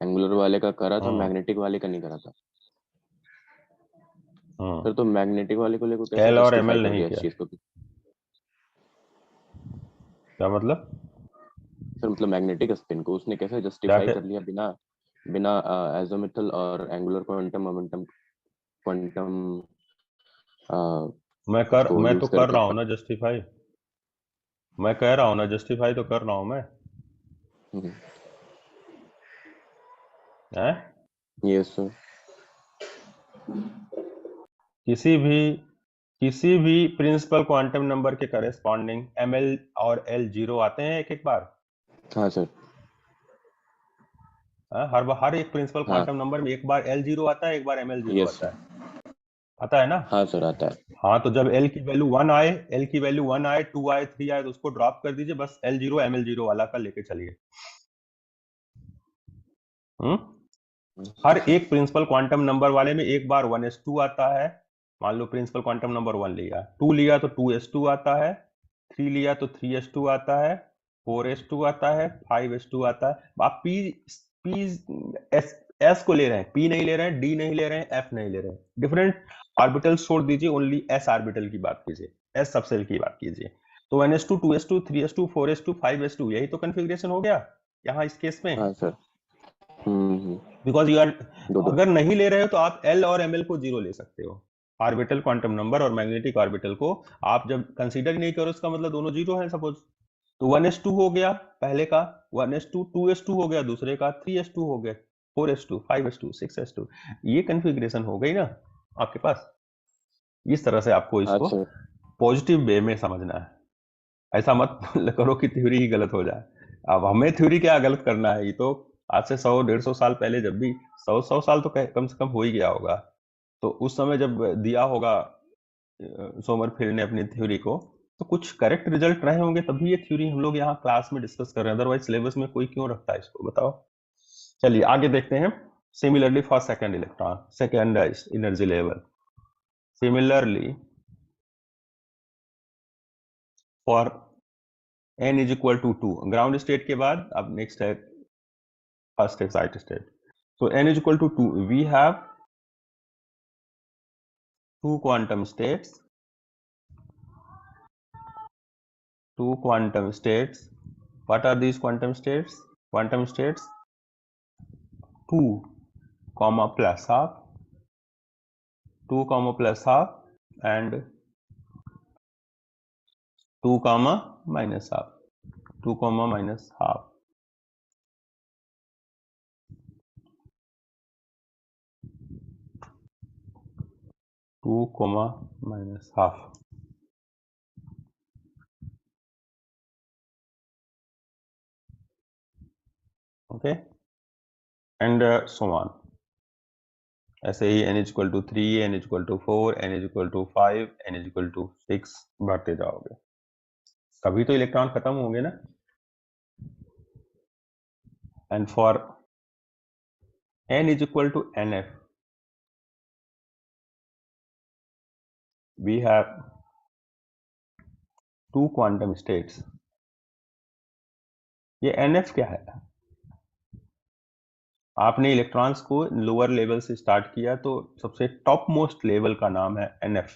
एंगुलर वाले का करा था, मैग्नेटिक वाले का नहीं करा था। सर तो मैग्नेटिक वाले को लेकर कैसे एल और जस्टिफाई ml कर नहीं दिया इस किया, चीज को? क्या मतलब? सर मतलब मैग्नेटिक स्पिन को उसने कैसे जस्टिफाई कर लिया बिना बिना एज़ोमिथल और एंगुलर क्वांटम मोमेंटम क्वांटम मैं तो कर रहा हूँ ना जस्टिफाई, मैं कह रहा हूँ ना जस्टिफाई तो कर रहा हूँ मैं। Yes sir. किसी भी प्रिंसिपल क्वांटम नंबर के करेस्पॉन्डिंग ml और l जीरो आते हैं एक एक बार। हाँ सर। हर एक प्रिंसिपल क्वांटम नंबर में एक बार l जीरो आता है, एक बार ml जीरो आता है ना? हाँ सर आता है। हाँ, तो जब l की वैल्यू 1 आए, l की वैल्यू 1 आए, 2 आए, 3 आए, तो उसको ड्रॉप कर दीजिए, बस l जीरो ml जीरो वाला का लेके चलिए। हर एक प्रिंसिपल क्वांटम नंबर वाले में एक बार 1s2 आता है। मान लो प्रिंसिपल क्वांटम नंबर 1 लिया, 2 लिया तो 2s2 आता है, 3 लिया तो 3s2 आता है, 4s2 आता है, 5s2 आता है। आप एस को ले रहे हैं, p नहीं ले रहे हैं, d नहीं ले रहे हैं, f नहीं ले रहे हैं, डिफरेंट ऑर्बिटल छोड़ दीजिए, ओनली s ऑर्बिटल की बात कीजिए, s सबसेल की बात कीजिए। तो 1s2, 2s2, 3s2, 4s2, 5s2, यही तो कन्फिग्रेशन हो गया यहाँ इस केस में। हाँ सर। बिकॉज यू आर, अगर नहीं ले रहे हो तो आप एल और एम एल को जीरो ले सकते हो, ऑर्बिटल क्वांटम नंबर और मैग्नेटिक ऑर्बिटल को आप जब कंसीडर नहीं करो, उसका मतलब दोनों जीरो है सपोज। तो 1s2 हो गया पहले का, 1s2, 2s2 हो गया दूसरे का, 3s2 हो गया, 4s2, 5s2, 6s2, ये कन्फिग्रेशन हो गई ना आपके पास। इस तरह से आपको इसको पॉजिटिव वे में समझना है, ऐसा मत करो कि थ्योरी ही गलत हो जाए। अब हमें थ्योरी क्या गलत करना है, ये तो आज से 100-150 साल पहले, जब भी 100 साल तो कम से कम हो ही गया होगा, तो उस समय जब दिया होगा सोमरफेल्ड ने अपनी थ्योरी को, तो कुछ करेक्ट रिजल्ट रहे होंगे, तभी ये थ्योरी हम लोग यहाँ क्लास में डिस्कस कर रहे हैं, अदरवाइज सिलेबस में कोई क्यों रखता है इसको, बताओ। चलिए आगे देखते हैं। Similarly for second electron, second energy level, similarly for n is equal to 2, ground state के बाद अब नेक्स्ट है first excited state. So n is equal to 2. We have two quantum states. Two quantum states. What are these quantum states? Quantum states 2, plus half, 2, plus half, and 2, minus half. 2, minus half. Two, minus half. Okay, and so on. ऐसे ही n is equal to 3, n is equal to 4, n is equal to 5, n is equal to 6 बढ़ते जाओगे, कभी तो इलेक्ट्रॉन खत्म होंगे ना। And for n is equal to nf, we have two quantum states. ये nf क्या है? आपने इलेक्ट्रॉन्स को लोअर लेवल से स्टार्ट किया तो सबसे टॉप मोस्ट लेवल का नाम है nf.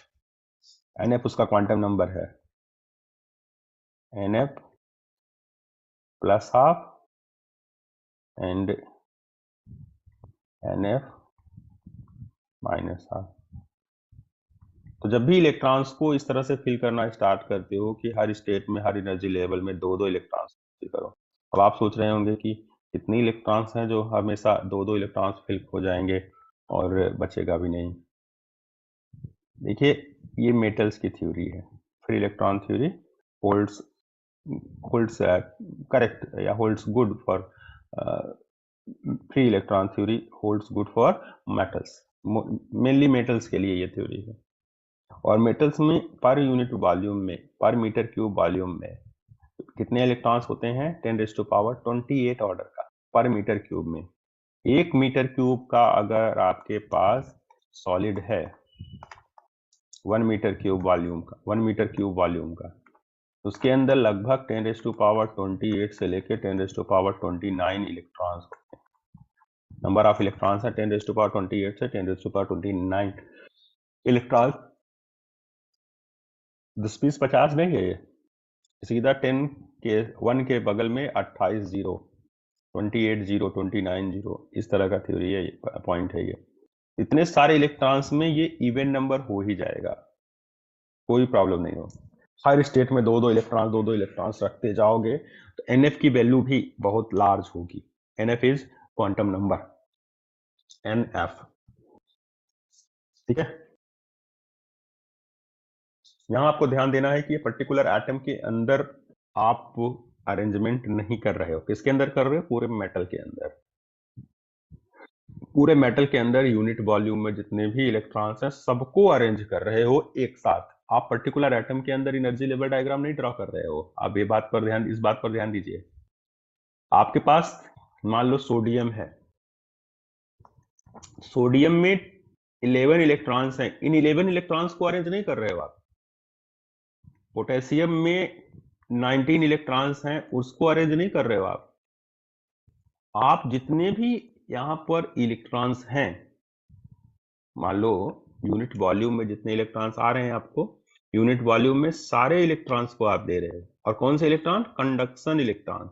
nf उसका क्वांटम नंबर है nf plus half and nf minus half. तो जब भी इलेक्ट्रॉन्स को इस तरह से फिल करना स्टार्ट करते हो कि हर स्टेट में हर एनर्जी लेवल में दो दो इलेक्ट्रॉन्स फिल करो, अब आप सोच रहे होंगे कि कितनी इलेक्ट्रॉन्स हैं जो हमेशा दो दो इलेक्ट्रॉन्स फिल हो जाएंगे और बचेगा भी नहीं. देखिए ये मेटल्स की थ्योरी है. Free electron theory holds correct या holds good for free electron theory holds good for metals. Mainly metals के लिए ये थ्योरी है. और मेटल्स में पर यूनिट वॉल्यूम में, पर मीटर क्यूब वॉल्यूम में कितने इलेक्ट्रॉन्स होते हैं? 10⁻28 ऑर्डर का पर मीटर क्यूब में. 1 मीटर क्यूब का अगर आपके पास सॉलिड है 1 मीटर क्यूब वॉल्यूम का, 1 मीटर क्यूब वॉल्यूम का, तो उसके अंदर लगभग 10⁻28 से लेके 10⁻29 इलेक्ट्रॉन्स होते हैं. नंबर ऑफ इलेक्ट्रॉन्स है 10⁻28 से 10⁻29 इलेक्ट्रॉन. 10 50 नहीं है ये, सीधा 10 के 1 के बगल में 28 जीरो, 28 जीरो, 29 जीरो, इस तरह का थ्योरी है, पॉइंट है ये. इतने सारे इलेक्ट्रॉन्स में ये इवन नंबर हो ही जाएगा, कोई प्रॉब्लम नहीं हो. हर स्टेट में दो दो इलेक्ट्रॉन्स रखते जाओगे तो एनएफ की वैल्यू भी बहुत लार्ज होगी. NF is quantum number NF. ठीक है. यहां आपको ध्यान देना है कि ये पर्टिकुलर एटम के अंदर आप अरेंजमेंट नहीं कर रहे हो. किसके अंदर कर रहे हो? पूरे मेटल के अंदर. पूरे मेटल के अंदर यूनिट वॉल्यूम में जितने भी इलेक्ट्रॉन्स हैं सबको अरेंज कर रहे हो एक साथ. आप पर्टिकुलर एटम के अंदर एनर्जी लेवल डायग्राम नहीं ड्रॉ कर रहे हो. आप इस बात पर ध्यान दीजिए. आपके पास मान लो सोडियम है, सोडियम में 11 इलेक्ट्रॉन्स हैं. इन 11 इलेक्ट्रॉन्स को अरेंज नहीं कर रहे हो आप. पोटेशियम में 19 इलेक्ट्रॉन्स हैं, उसको अरेंज नहीं कर रहे हो आप. आप जितने भी यहां पर इलेक्ट्रॉन्स हैं, मान लो यूनिट वॉल्यूम में जितने इलेक्ट्रॉन्स आ रहे हैं आपको, यूनिट वॉल्यूम में सारे इलेक्ट्रॉन्स को आप दे रहे हो. और कौन से इलेक्ट्रॉन? Conduction electrons.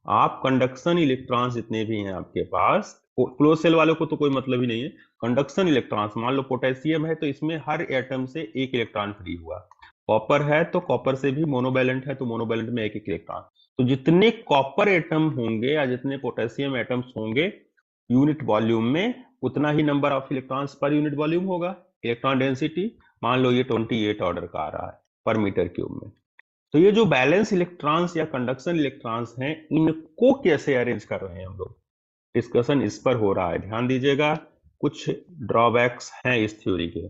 आप कंडक्शन इलेक्ट्रॉन्स जितने भी हैं आपके पास, क्लोज सेल वालों को तो कोई मतलब ही नहीं है. कंडक्शन इलेक्ट्रॉन्स, मान लो पोटेशियम है तो इसमें हर एटम से एक इलेक्ट्रॉन फ्री हुआ. कॉपर है तो कॉपर से भी मोनोवैलेंट है तो मोनोवैलेंट में एक एक इलेक्ट्रॉन. तो जितने कॉपर एटम होंगे या जितने पोटेशियम एटम्स होंगे यूनिट वॉल्यूम में, उतना ही number of electrons per unit volume होगा. इलेक्ट्रॉन डेंसिटी मान लो ये 28 ऑर्डर का आ रहा है पर मीटर क्यूब में. तो ये जो बैलेंस इलेक्ट्रॉन्स या कंडक्शन इलेक्ट्रॉन्स हैं, इनको कैसे अरेंज कर रहे हैं हम लोग, डिस्कशन इस पर हो रहा है. ध्यान दीजिएगा, कुछ ड्रॉबैक्स हैं इस थ्योरी के.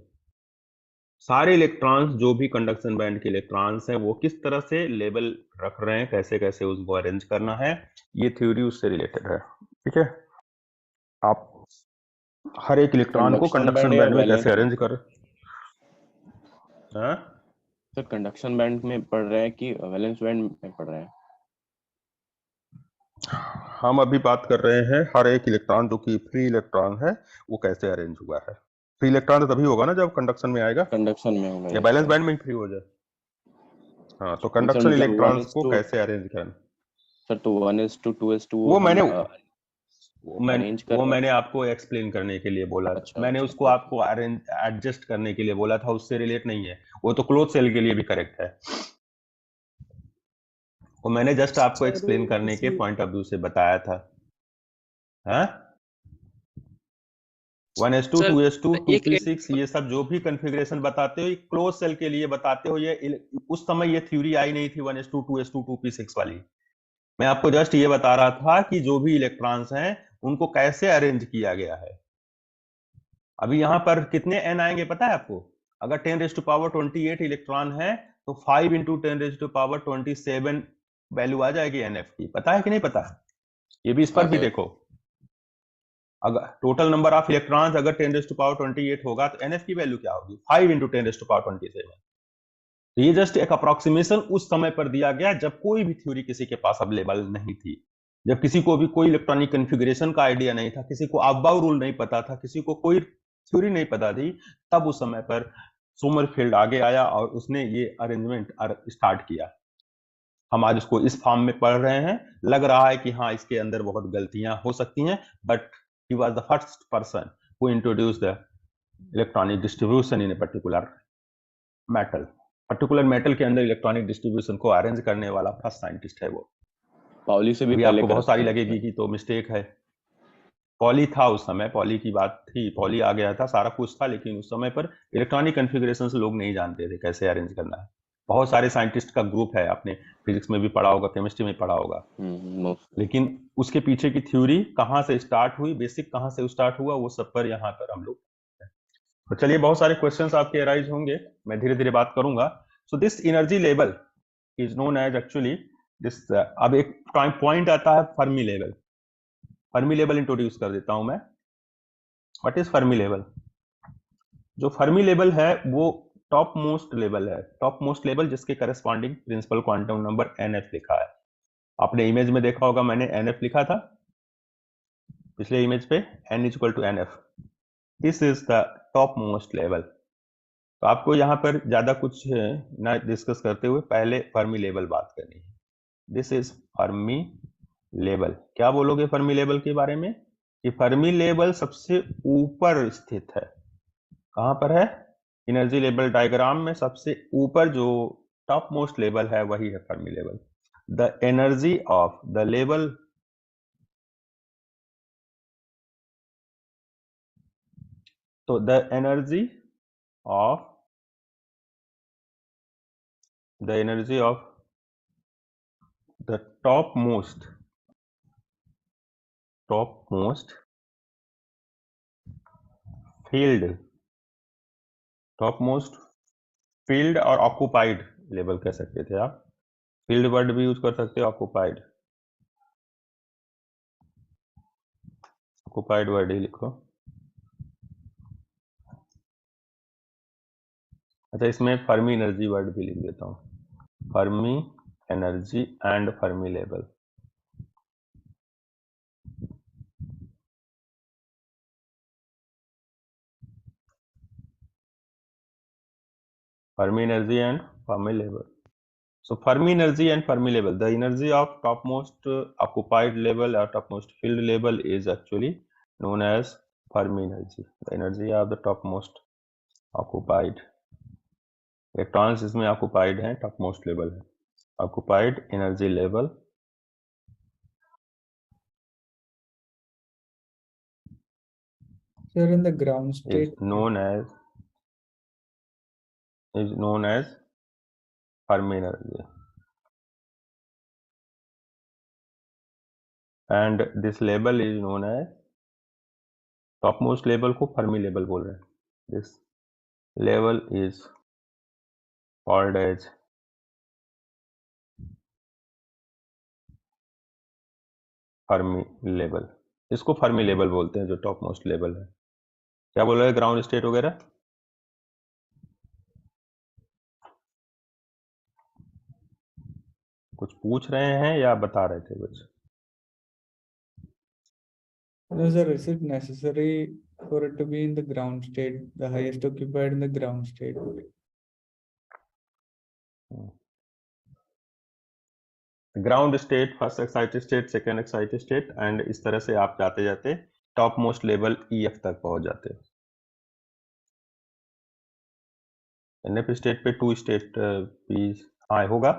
सारे इलेक्ट्रॉन्स जो भी कंडक्शन बैंड के इलेक्ट्रॉन्स हैं वो किस तरह से लेवल रख रहे हैं, कैसे कैसे उसको अरेंज करना है, ये थ्योरी उससे रिलेटेड है. ठीक है. आप हर एक इलेक्ट्रॉन को कंडक्शन बैंड में कैसे अरेंज कर. सर कंडक्शन बैंड में पढ़ रहे हैं कि वैलेंस बैंड में पढ़ रहे हैं? हम अभी बात कर रहे हैं हर एक इलेक्ट्रॉन जो कि फ्री इलेक्ट्रॉन है वो कैसे अरेंज हुआ है. फ्री इलेक्ट्रॉन तभी होगा ना जब कंडक्शन में आएगा, कंडक्शन में होगा या बैलेंस बैंड में ही फ्री हो जाए. हाँ, तो कंडक्शन इलेक्ट्रॉन्स को कैसे अरेंज करना. सर तो 1:2:2 वो मैंने आपको एक्सप्लेन करने के लिए बोला. मैंने उसको आपको अरेंज एडजस्ट करने के लिए बोला था, उससे रिलेट नहीं है. वो तो क्लोज सेल के लिए भी करेक्ट है. वो मैंने जस्ट आपको एक्सप्लेन करने के पॉइंट ऑफ व्यू से बताया था. हाँ, 1:2, 2:2, 2p6 ये सब जो भी कॉन्फ़िगरेशन बताते हो, ये क्लोज सेल के लिए बताते हो. ये उस समय ये थ्योरी आई नहीं थी 1:2, 2:2, 2p6 वाली. मैं आपको जस्ट ये बता रहा था कि जो भी इलेक्ट्रॉन्स हैं उनको कैसे अरेंज किया गया है. अभी यहां पर कितने n आएंगे पता है आपको? अगर 10⁻28 इलेक्ट्रॉन है तो 5 × 10⁻27 वैल्यू आ जाएगी nf की. पता है कि नहीं पता? ये भी इस पर भी देखो. अगर टोटल नंबर ऑफ इलेक्ट्रॉन्स अगर 10⁻28 होगा तो NF की वैल्यू क्या होगी? 5 × 10⁻27। तो ये जस्ट एक अप्रोक्सीमेशन उस समय पर दिया गया जब कोई भी थ्योरी किसी के पास अवेलेबल नहीं थी, जब किसी को भी कोई इलेक्ट्रॉनिक कॉन्फ़िगरेशन का आइडिया नहीं था, किसी को अबाउ रूल नहीं पता था, किसी को कोई थ्योरी नहीं पता थी, तब उस समय पर सोमरफेल्ड आगे आया और उसने ये अरेंजमेंट स्टार्ट किया। हम आज उसको इस फॉर्म में पढ़ रहे हैं। लग रहा है कि हाँ इसके अंदर बहुत गलतियां हो सकती हैं, but he was the first person who introduce the electronic distribution in a particular metal के अंदर इलेक्ट्रॉनिक डिस्ट्रीब्यूशन को अरेंज करने वाला फर्स्ट साइंटिस्ट है वो। पाउली से भी अभी पहले आपको बहुत करा सारी था लगेगी कि तो मिस्टेक है। पॉली था उस समय, पॉली की बात थी, पॉली आ गया था, सारा कुछ था, लेकिन उस समय पर इलेक्ट्रॉनिक कॉन्फ़िगरेशन लोग नहीं जानते थे कैसे अरेंज करना है। बहुत सारे साइंटिस्ट का ग्रुप है, आपने फिजिक्स में भी पढ़ा होगा, केमिस्ट्री में पढ़ा होगा, लेकिन उसके पीछे की थ्योरी कहाँ से स्टार्ट हुई, बेसिक कहाँ से स्टार्ट हुआ, वो सब पर यहाँ पर हम लोग। तो चलिए, बहुत सारे क्वेश्चंस आपके अराइज होंगे, मैं धीरे धीरे बात करूंगा। So this energy level is known as actually this. अब एक पॉइंट आता है Fermi level. Fermi level introduce कर देता हूं मैं। What is Fermi level? जो फर्मी लेवल है वो टॉप मोस्ट लेवल है, टॉप मोस्ट लेवल जिसके corresponding principal quantum number NF लिखा है। आपने इमेज में देखा होगा, मैंने NF लिखा था पिछले इमेज पे, N = NF। This is the top most level. तो आपको यहाँ पर ज्यादा कुछ ना डिस्कस करते हुए पहले फर्मी लेवल बात करनी है। This is Fermi level. क्या बोलोगे फर्मी लेवल के बारे में? कि फर्मी लेवल सबसे ऊपर स्थित है। कहां पर है? एनर्जी लेवल डायग्राम में सबसे ऊपर जो टॉप मोस्ट लेवल है वही है Fermi level. The energy of the level, तो the energy of the topmost filled और ऑक्यूपाइड लेवल कह सकते थे आप। फील्ड वर्ड भी यूज कर सकते हो, ऑक्यूपाइड वर्ड ही लिखो। अच्छा, इसमें फर्मी एनर्जी वर्ड भी लिख देता हूँ। Fermi energy and Fermi level. Fermi energy and Fermi level. So Fermi energy and Fermi level, the energy of topmost occupied level or topmost filled level is actually known as Fermi energy. The energy of the topmost occupied, electrons इसमें occupied है, topmost level है, occupied energy level Sir, in the ground state is known as Fermi energy. And this level is known as, topmost level को Fermi level बोल रहे हैं. This level is called as Fermi level. इसको फर्मी लेवल बोलते हैं जो टॉप मोस्ट लेवल है। क्या बोल रहे हैं? ग्राउंड स्टेट वगैरह? कुछ पूछ रहे हैं या बता रहे थे कुछ? No, sir, is it necessary for it to be in the ground state, the highest occupied in the ground state? Ground state, first excited state, second excited state, and इस तरह से आप जाते जाते टॉप मोस्ट लेवल EF तक पहुंच जाते हैं। NF स्टेट पे 2 स्टेट पीस हाँ होगा।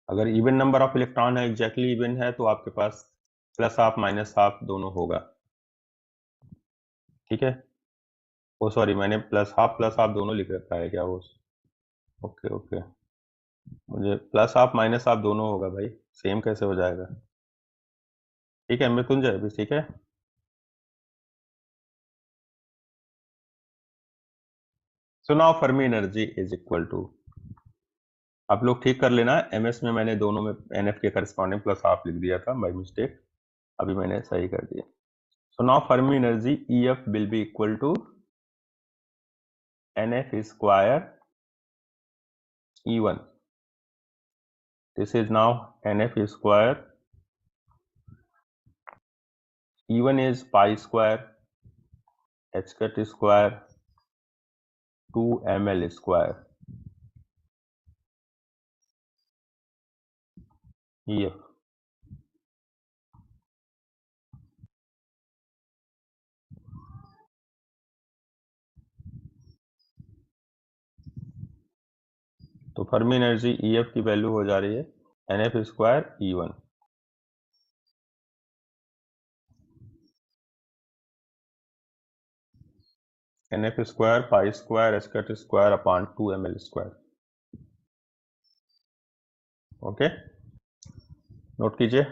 अगर इवन नंबर ऑफ इलेक्ट्रॉन है, एग्जैक्टली इवन है, तो आपके पास +½ -½ दोनों होगा। ठीक है। ओ सॉरी, मैंने +½ दोनों लिख रखा है क्या वो? ओके, मुझे +½ -½ दोनों होगा भाई, सेम कैसे हो जाएगा? ठीक है मृत्युंजय भी, ठीक है। So now Fermi energy is equal to, आप लोग ठीक कर लेना, MS में मैंने दोनों में NF के करस्पॉन्डिंग +½ लिख दिया था बाय मिस्टेक, अभी मैंने सही कर दिया। So now Fermi energy EF will be equal to NF square E1. This is now NF square. E1 is pi square h cut square 2 ml square EF. तो फर्मी एनर्जी EF की वैल्यू हो जा रही है NF square E1. NF square pi square h cut square upon 2 ml square. Okay, note कीजिए.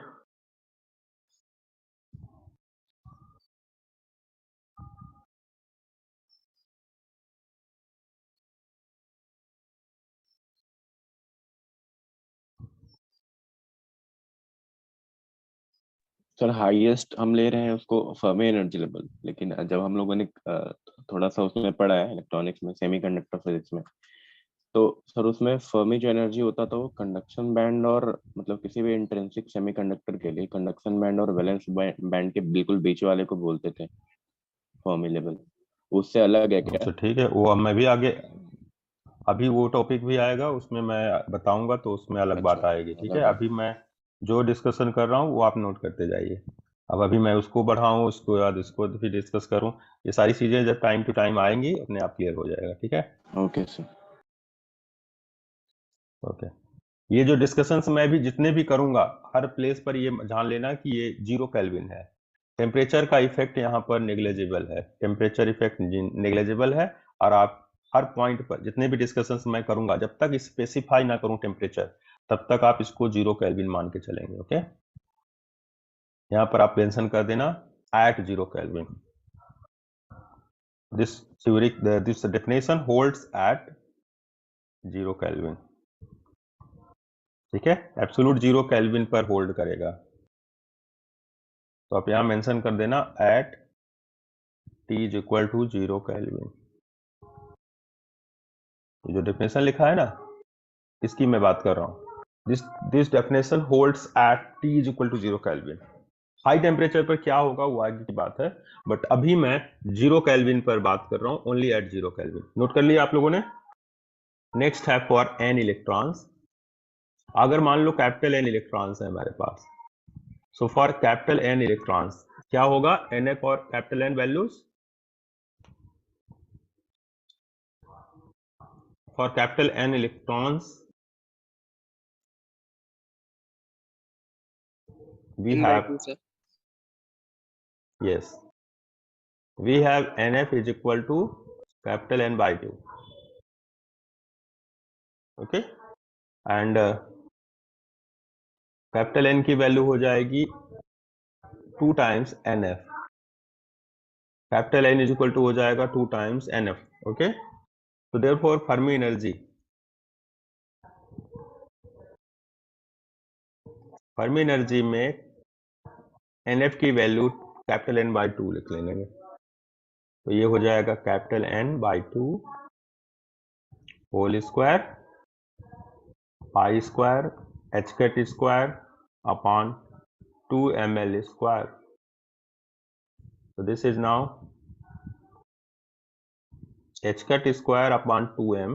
सर हाईएस्ट हम ले रहे हैं उसको फर्मी एनर्जी लेवल, लेकिन जब हम लोगों ने थोड़ा सा उसमें पढ़ा है इलेक्ट्रॉनिक्स में, सेमीकंडक्टर फिजिक्स में, तो सर उसमें फर्मी जो एनर्जी होता था वो कंडक्शन बैंड और मतलब किसी भी इंट्रिंसिक सेमीकंडक्टर के लिए कंडक्शन बैंड और वैलेंस बैंड के बिल्कुल बीच वाले को बोलते थे फर्मी लेवल. उससे अलग है क्या? अच्छा ठीक है, वो मैं भी आगे अभी वो टॉपिक भी आएगा, उसमें मैं बताऊंगा तो उसमें अलग बात आएगी. ठीक है, अभी मैं जो डिस्कशन कर रहा हूँ वो आप नोट करते जाइए. अब अभी मैं उसको बढ़ाऊं, उसको बाद इसको फिर डिस्कस करूं, ये सारी चीजें जब टाइम टू टाइम आएंगी अपने आप क्लियर हो जाएगा. ठीक है, ओके सर. ओके. ये जो डिस्कशंस मैं भी जितने भी करूंगा हर प्लेस पर ये ध्यान लेना कि ये 0 केल्विन है. टेम्परेचर का इफेक्ट यहाँ पर नेग्लेजिबल है, टेम्परेचर इफेक्ट नेग्लेजिबल है. और आप हर पॉइंट पर जितने भी डिस्कशंस मैं करूंगा जब तक स्पेसिफाई ना करूं टेम्परेचर, तब तक आप इसको 0 केल्विन मान के चलेंगे. ओके, यहाँ पर आप मेंशन कर देना at 0 kelvin. This theory, this definition holds at 0 kelvin. ठीक है, एब्सोल्यूट 0 केल्विन पर होल्ड करेगा. तो आप यहां मेंशन कर देना at T is equal to 0 kelvin. ये जो डेफिनेशन लिखा है ना, इसकी मैं बात कर रहा हूं. This definition holds at T is equal to 0 kelvin. High temperature पर क्या होगा वो आगे की बात है, बट अभी मैं 0 केल्विन पर बात कर रहा हूं, ओनली एट 0 केल्विन. नोट कर लिया आप लोगों ने. नेक्स्ट है फॉर n इलेक्ट्रॉन्स. अगर मान लो कैपिटल N इलेक्ट्रॉन्स है हमारे पास, so for capital N electrons क्या होगा, NF और capital N values. For capital N electrons, we have, yes, we have NF is equal to capital N by 2. Okay, and capital N की वैल्यू हो जाएगी 2 times NF. capital N is equal to हो जाएगा 2 times NF. Okay, so therefore Fermi energy में NF की वैल्यू कैपिटल N by 2 लिख लेंगे. तो ये हो जाएगा capital N by 2 whole square pi square h cut square upon 2 ml square. So this is now h cut square upon 2m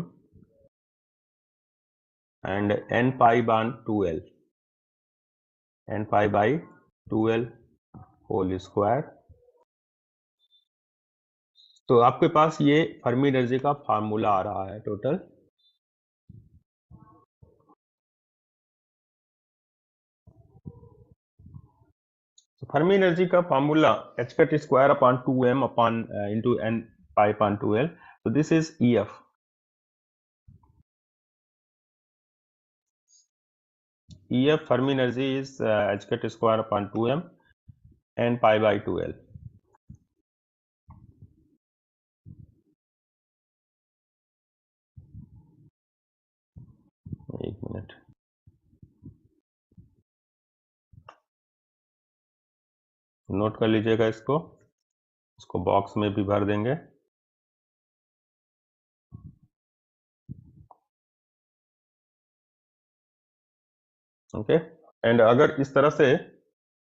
and n pi by 2l, n pi by 2l whole square. तो आपके पास ये फर्मी एनर्जी का फार्मूला आ रहा है टोटल. फर्मी एनर्जी का formula h cut square upon 2m upon into n pi upon 2l. So this is EF. EF Fermi energy is h cut square upon 2m n pi by 2l. एक मिनट, नोट कर लीजिएगा इसको. इसको बॉक्स में भी भर देंगे। ओके, एंड अगर इस तरह से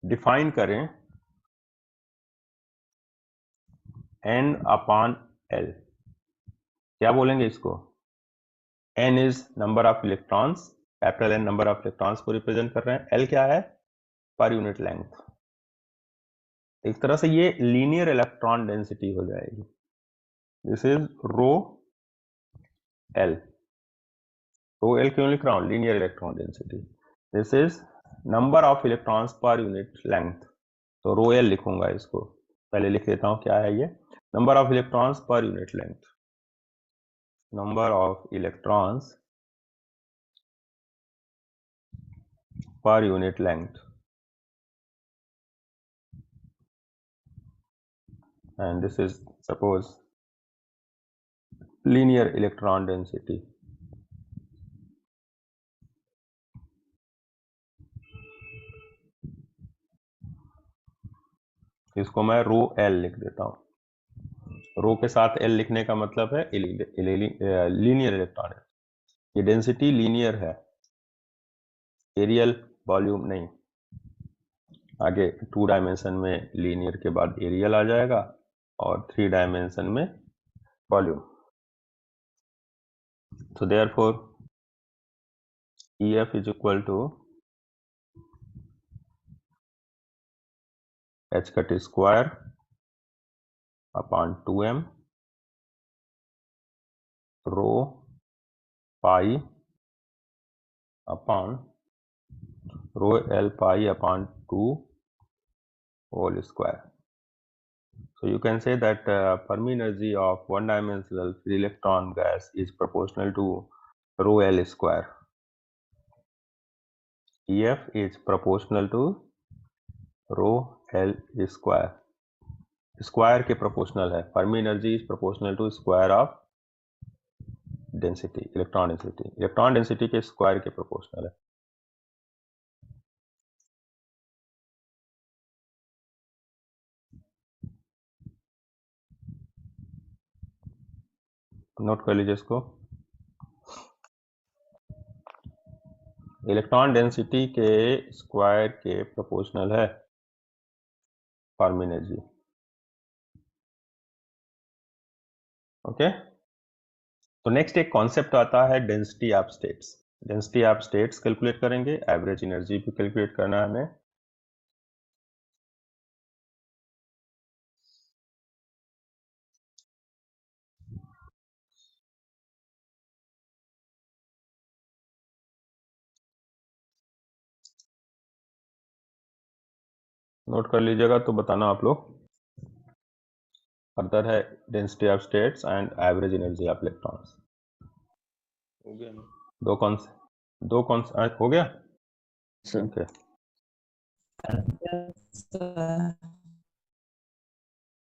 डिफाइन करें n अपॉन l, क्या बोलेंगे इसको? n is number of electrons, capital N number of electrons को रिप्रेजेंट कर रहे हैं, l क्या है? पर यूनिट लेंथ। एक तरह से ये लीनियर इलेक्ट्रॉन डेंसिटी हो जाएगी। This is rho l। Rho l क्यों लिख रहा हूं? Linear electron density. This is number of electrons per unit length, तो रो l लिखूंगा इसको। पहले लिख देता हूं क्या है ये, number of electrons per unit length, number of electrons per unit length, and this is suppose linear electron density। इसको मैं रो l लिख देता हूं। रो के साथ l लिखने का मतलब है लीनियर इलेक्ट्रॉन, ये डेंसिटी लीनियर है, एरियल वॉल्यूम नहीं। आगे 2 डायमेंशन में लीनियर के बाद एरियल आ जाएगा और 3 डायमेंशन में volume. so therefore EF is equal to h cut square upon 2m rho pi upon rho L pi upon 2 whole square। So you can say that Fermi energy of one-dimensional free electron gas is proportional to rho L square। EF is proportional to rho L square। Square के प्रोपोर्शनल है। Fermi energy is proportional to square of density, electron density. Electron density के स्क्वायर के प्रोपोर्शनल है। नोट कर लीजिए इसको। इलेक्ट्रॉन डेंसिटी के स्क्वायर के प्रोपोर्शनल है फर्मी एनर्जी। ओके, तो नेक्स्ट एक कॉन्सेप्ट आता है density of states. Density of states calculate करेंगे, एवरेज एनर्जी भी कैलकुलेट करना है हमें। नोट कर लीजिएगा तो बताना आप लोग। फर्दर है density of states and average energy of electrons. हो गया ना? दो कौन हो गया? सर ओके,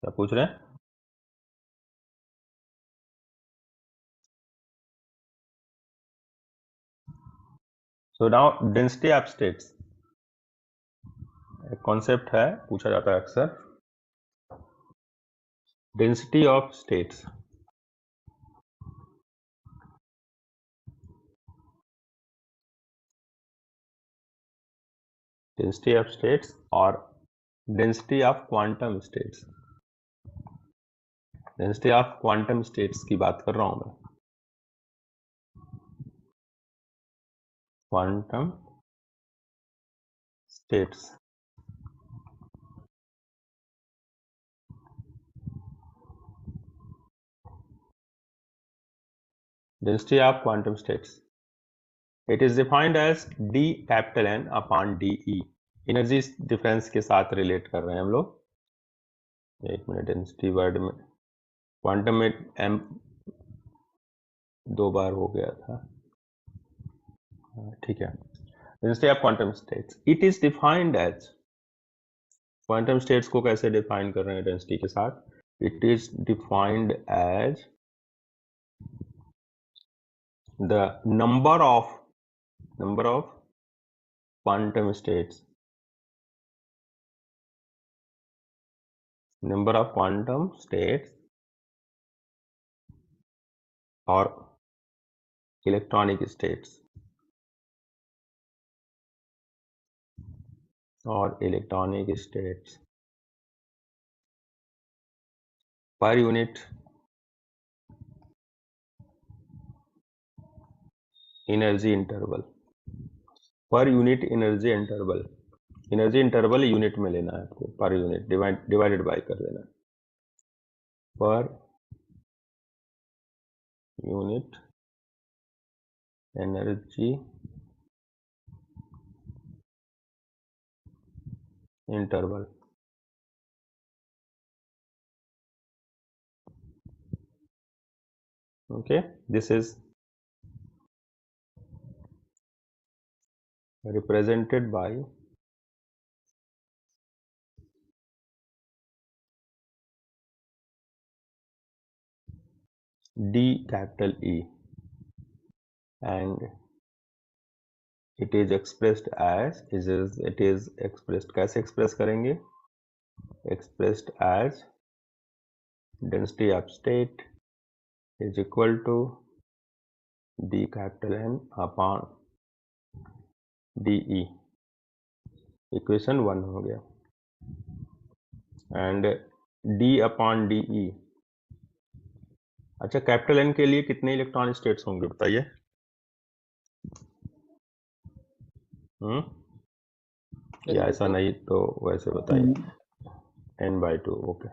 क्या पूछ रहे हैं? So now density of states एक कॉन्सेप्ट है, पूछा जाता है अक्सर। Density of states, density of states और density of quantum states. Density of quantum states की बात कर रहा हूं मैं। Quantum states, density of quantum states, it is defined as d capital N upon de। Energy difference के साथ रिलेट कर रहे हैं हम लोग। एक मिनट, डेंसिटी वर्ड में क्वांटम में m 2 बार हो गया था, ठीक है। Density of quantum states, it is defined as, quantum states को कैसे डिफाइन कर रहे हैं डेंसिटी के साथ? It is defined as the number of quantum states number of quantum states or electronic states per unit energy interval. Per unit energy interval, energy interval unit में लेना है आपको, पर यूनिट डिवाइडेड बाय कर देना है, per unit energy interval. Okay, this is represented by D capital E, and it is expressed as it is expressed, कैसे express करेंगे, expressed as density of state is equal to D capital N upon DE. Equation 1 हो गया. And D upon DE. अच्छा, कैपिटल N के लिए कितने इलेक्ट्रॉन स्टेट्स होंगे बताइए. या ऐसा नहीं तो वैसे बताइए. n/2. ओके,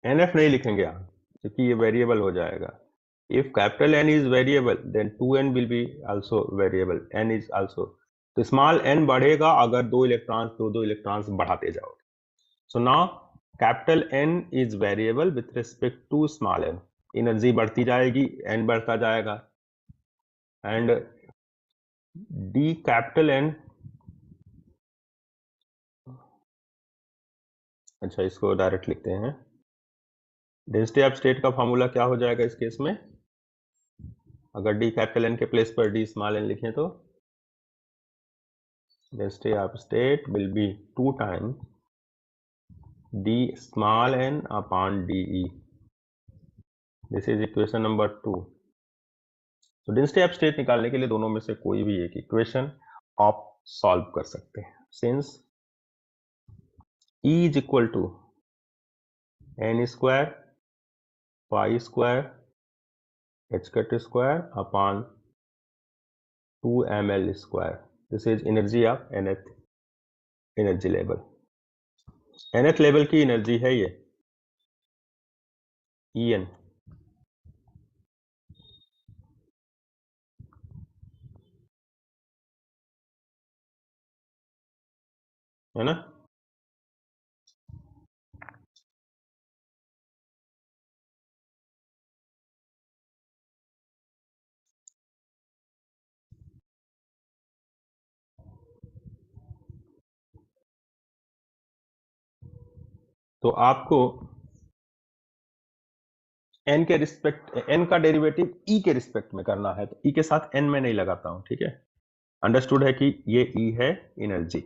NF नहीं लिखेंगे आप क्योंकि ये वेरिएबल हो जाएगा. If capital N is variable then 2n will be also variable, n is also. तो स्मॉल n बढ़ेगा अगर दो इलेक्ट्रॉन्स बढ़ाते जाओ. So now capital N is variable with respect to small n. Energy बढ़ती जाएगी, n बढ़ता जाएगा. एंड D कैपिटल N, अच्छा इसको डायरेक्ट लिखते हैं. डेंसिटी ऑफ स्टेट का फॉर्मूला क्या हो जाएगा इस केस में, अगर D कैपिटल N के प्लेस पर D स्मॉल n लिखें तो density of state will be 2 times D small n upon DE. This is equation number 2. तो डेंसिटी ऑफ स्टेट निकालने के लिए दोनों में से कोई भी एक इक्वेशन आप सॉल्व कर सकते हैं. Since E is equal to n square pi square h cut square upon 2 ml square. This is energy of nth energy level. nth level की एनर्जी है ये En. है ना. तो आपको n के रिस्पेक्ट, n का डेरिवेटिव e के रिस्पेक्ट में करना है, तो e के साथ n में नहीं लगाता हूं. ठीक है, अंडरस्टूड है कि ये e है एनर्जी.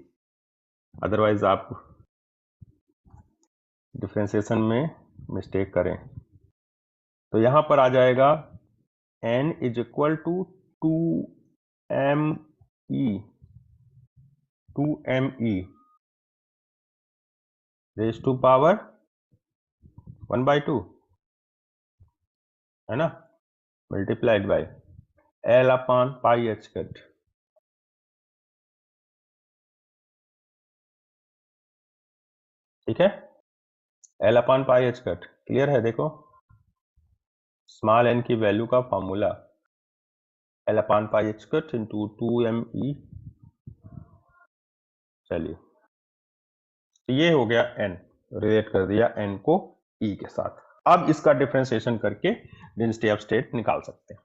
अदरवाइज आप डिफरेंशिएशन में मिस्टेक करें. तो यहां पर आ जाएगा n is equal to 2me raise to power 1/2, है ना, multiplied by L upon pi h cut. ठीक है, L upon pi h cut clear है. देखो स्मॉल n की वैल्यू का formula L upon pi h cut into 2me. चलिए, तो ये हो गया n, रिलेट कर दिया n को e के साथ. अब इसका डिफरेंशिएशन करके डेंसिटी ऑफ स्टेट निकाल सकते हैं.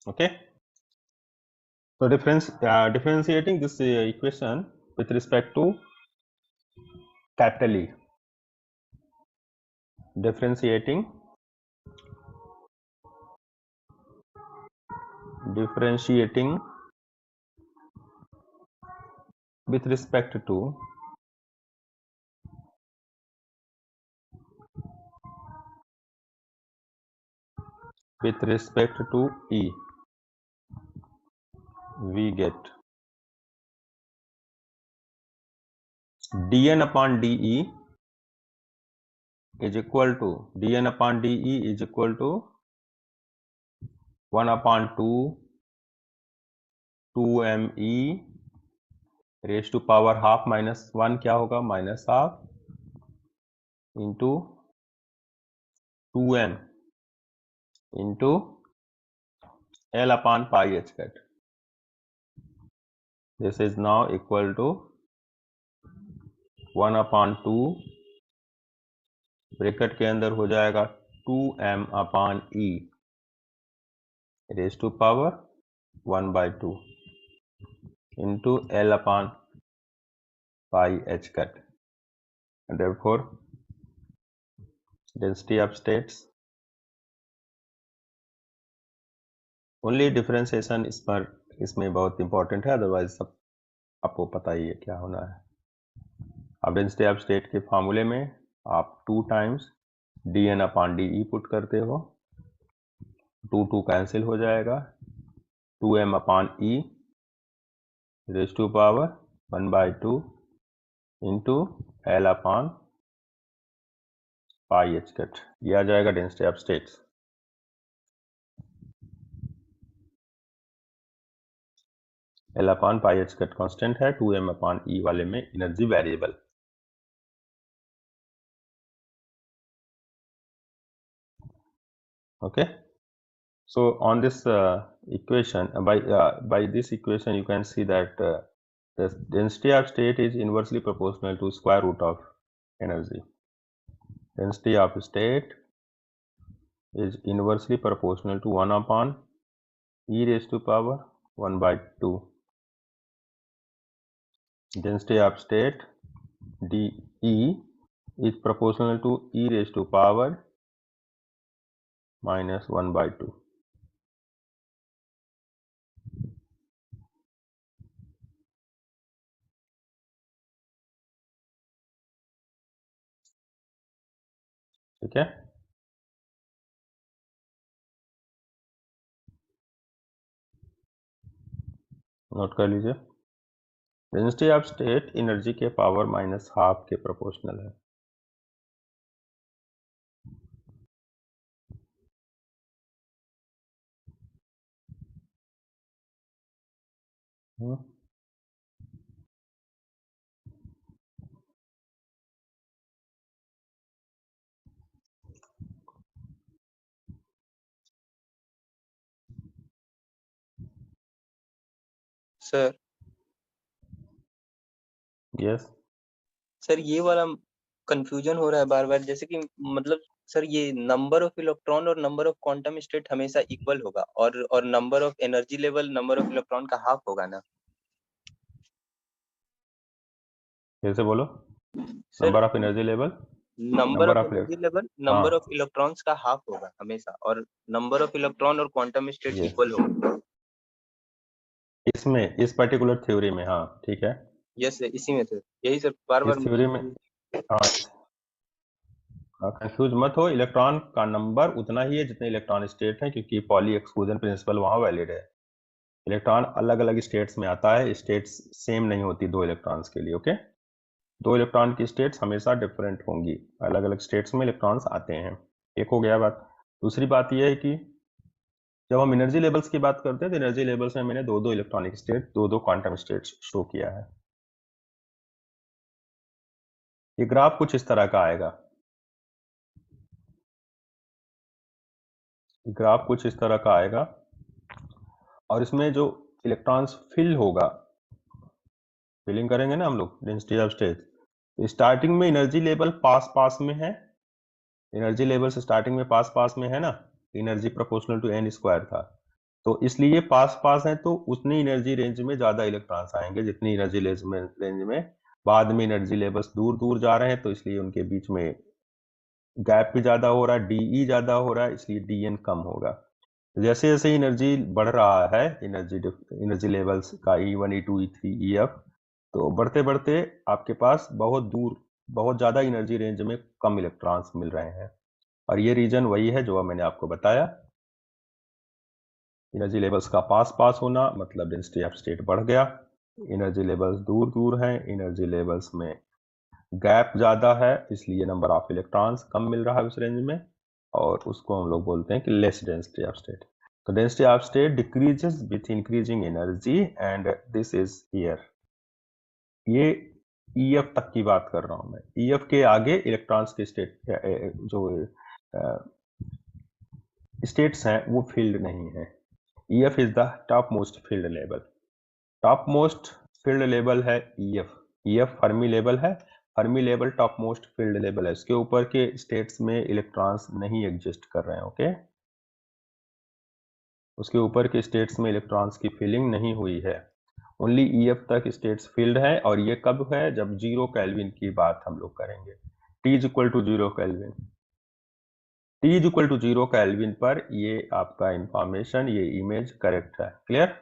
Okay, so differentiating this equation with respect to capital E. Differentiating with respect to with respect to E, we get dN upon dE is equal to 1 upon 2 2me raise to power half minus 1 क्या होगा minus half into 2m into L upon pi h cat. This is now equal to 1 upon 2 bracket के अंदर हो जाएगा 2m upon e raise to power 1/2 into L upon pi h cat. And therefore density of states only differentiation इस पर इसमें बहुत इंपॉर्टेंट है, अदरवाइज सब आपको पता ही है क्या होना है। अब डेंसिटी ऑफ स्टेट के फार्मूले में आप 2 times dN upon dE put करते हो, 2 कैंसिल हो जाएगा, 2m upon E raise to power 1/2 into L upon pi h cut, ये आ जाएगा density of states. L upon pi h cut constant है, 2m अपॉन E वाले में energy variable. Okay, so on this equation, by this equation you can see that the density of state is inversely proportional to square root of energy. Density of state is inversely proportional to 1 upon e raised to power 1/2. Density of state dE is proportional to e raised to power minus 1/2. ठीक है, नोट कर लीजिए। डेंसिटी ऑफ स्टेट एनर्जी के पावर माइनस हाफ के प्रोपोर्शनल है। सर यस, सर ये वाला कंफ्यूजन हो रहा है बार बार, जैसे कि मतलब सर ये नंबर ऑफ इलेक्ट्रॉन और नंबर ऑफ क्वांटम स्टेट हमेशा इक्वल होगा और number of energy level number of electron का हाफ होगा ना कैसे बोलो? Sir? Number of energy level number of energy level number of electrons का हाफ होगा हमेशा, और नंबर ऑफ इलेक्ट्रॉन और क्वांटम स्टेट इक्वल होगा इसमें, इस पर्टिकुलर थ्योरी में। हाँ ठीक है, यस सर, इसी में सर, यही सर बार बार इस थ्योरी में। हाँ, कंफ्यूज मत हो, इलेक्ट्रॉन का नंबर उतना ही है जितने इलेक्ट्रॉन स्टेट हैं, क्योंकि पॉली एक्सक्लूजन प्रिंसिपल वहाँ वैलिड है। इलेक्ट्रॉन अलग अलग स्टेट्स में आता है, स्टेट्स सेम नहीं होती दो इलेक्ट्रॉन्स के लिए। ओके, दो इलेक्ट्रॉन की स्टेट्स हमेशा डिफरेंट होंगी, अलग अलग स्टेट्स में इलेक्ट्रॉन्स आते हैं। एक हो गया बात। दूसरी बात यह है कि जब हम एनर्जी लेवल्स की बात करते हैं तो एनर्जी लेवल्स में मैंने दो इलेक्ट्रॉनिक स्टेट, दो क्वांटम स्टेट्स शो किया है। ये ग्राफ कुछ इस तरह का आएगा, ग्राफ कुछ इस तरह का आएगा, और इसमें जो इलेक्ट्रॉन्स फिल होगा, फिलिंग करेंगे ना हम लोग डेंसिटी ऑफ स्टेट, स्टार्टिंग में एनर्जी लेवल पास में है, एनर्जी लेवल से स्टार्टिंग में पास में है ना, energy proportional to n square था, तो इसलिए पास है, तो उतनी एनर्जी रेंज में ज्यादा इलेक्ट्रॉन्स आएंगे जितनी एनर्जी रेंज में बाद में एनर्जी लेवल्स दूर जा रहे हैं, तो इसलिए उनके बीच में गैप भी ज्यादा हो रहा है, डीई ज्यादा हो रहा है, इसलिए डीएन कम होगा। जैसे जैसे एनर्जी बढ़ रहा है, एनर्जी लेवल्स का E1 E2 E3 EF, तो बढ़ते बढ़ते आपके पास बहुत दूर बहुत ज्यादा एनर्जी रेंज में कम इलेक्ट्रॉन्स मिल रहे हैं, और ये रीजन वही है जो मैंने आपको बताया एनर्जी लेवल्स का पास पास होना मतलब डेंसिटी ऑफ स्टेट बढ़ गया, एनर्जी लेवल्स दूर दूर हैं, एनर्जी लेवल्स में गैप ज्यादा है, इसलिए नंबर ऑफ इलेक्ट्रॉन्स कम मिल रहा है उस रेंज में, और उसको हम लोग बोलते हैं कि लेस डेंसिटी ऑफ स्टेट। तो density of state decreases with increasing energy and this is here. ये EF तक की बात कर रहा हूं मैं, EF के आगे इलेक्ट्रॉन्स के स्टेट जो स्टेट्स हैं वो फील्ड नहीं है। EF is the top most field level, top most field level है EF फर्मी लेवल है, Fermi level top most field level है, इसके ऊपर के स्टेट्स में इलेक्ट्रॉन्स नहीं एग्जिस्ट कर रहे हैं। ओके, उसके ऊपर के स्टेट्स में इलेक्ट्रॉन्स की फीलिंग नहीं हुई है, ओनली EF तक स्टेट्स फील्ड है, और ये कब है, जब 0 केल्विन की बात हम लोग करेंगे। T is equal to 0 kelvin, T is equal to 0 kelvin पर ये आपका इंफॉर्मेशन, ये इमेज करेक्ट है। क्लियर?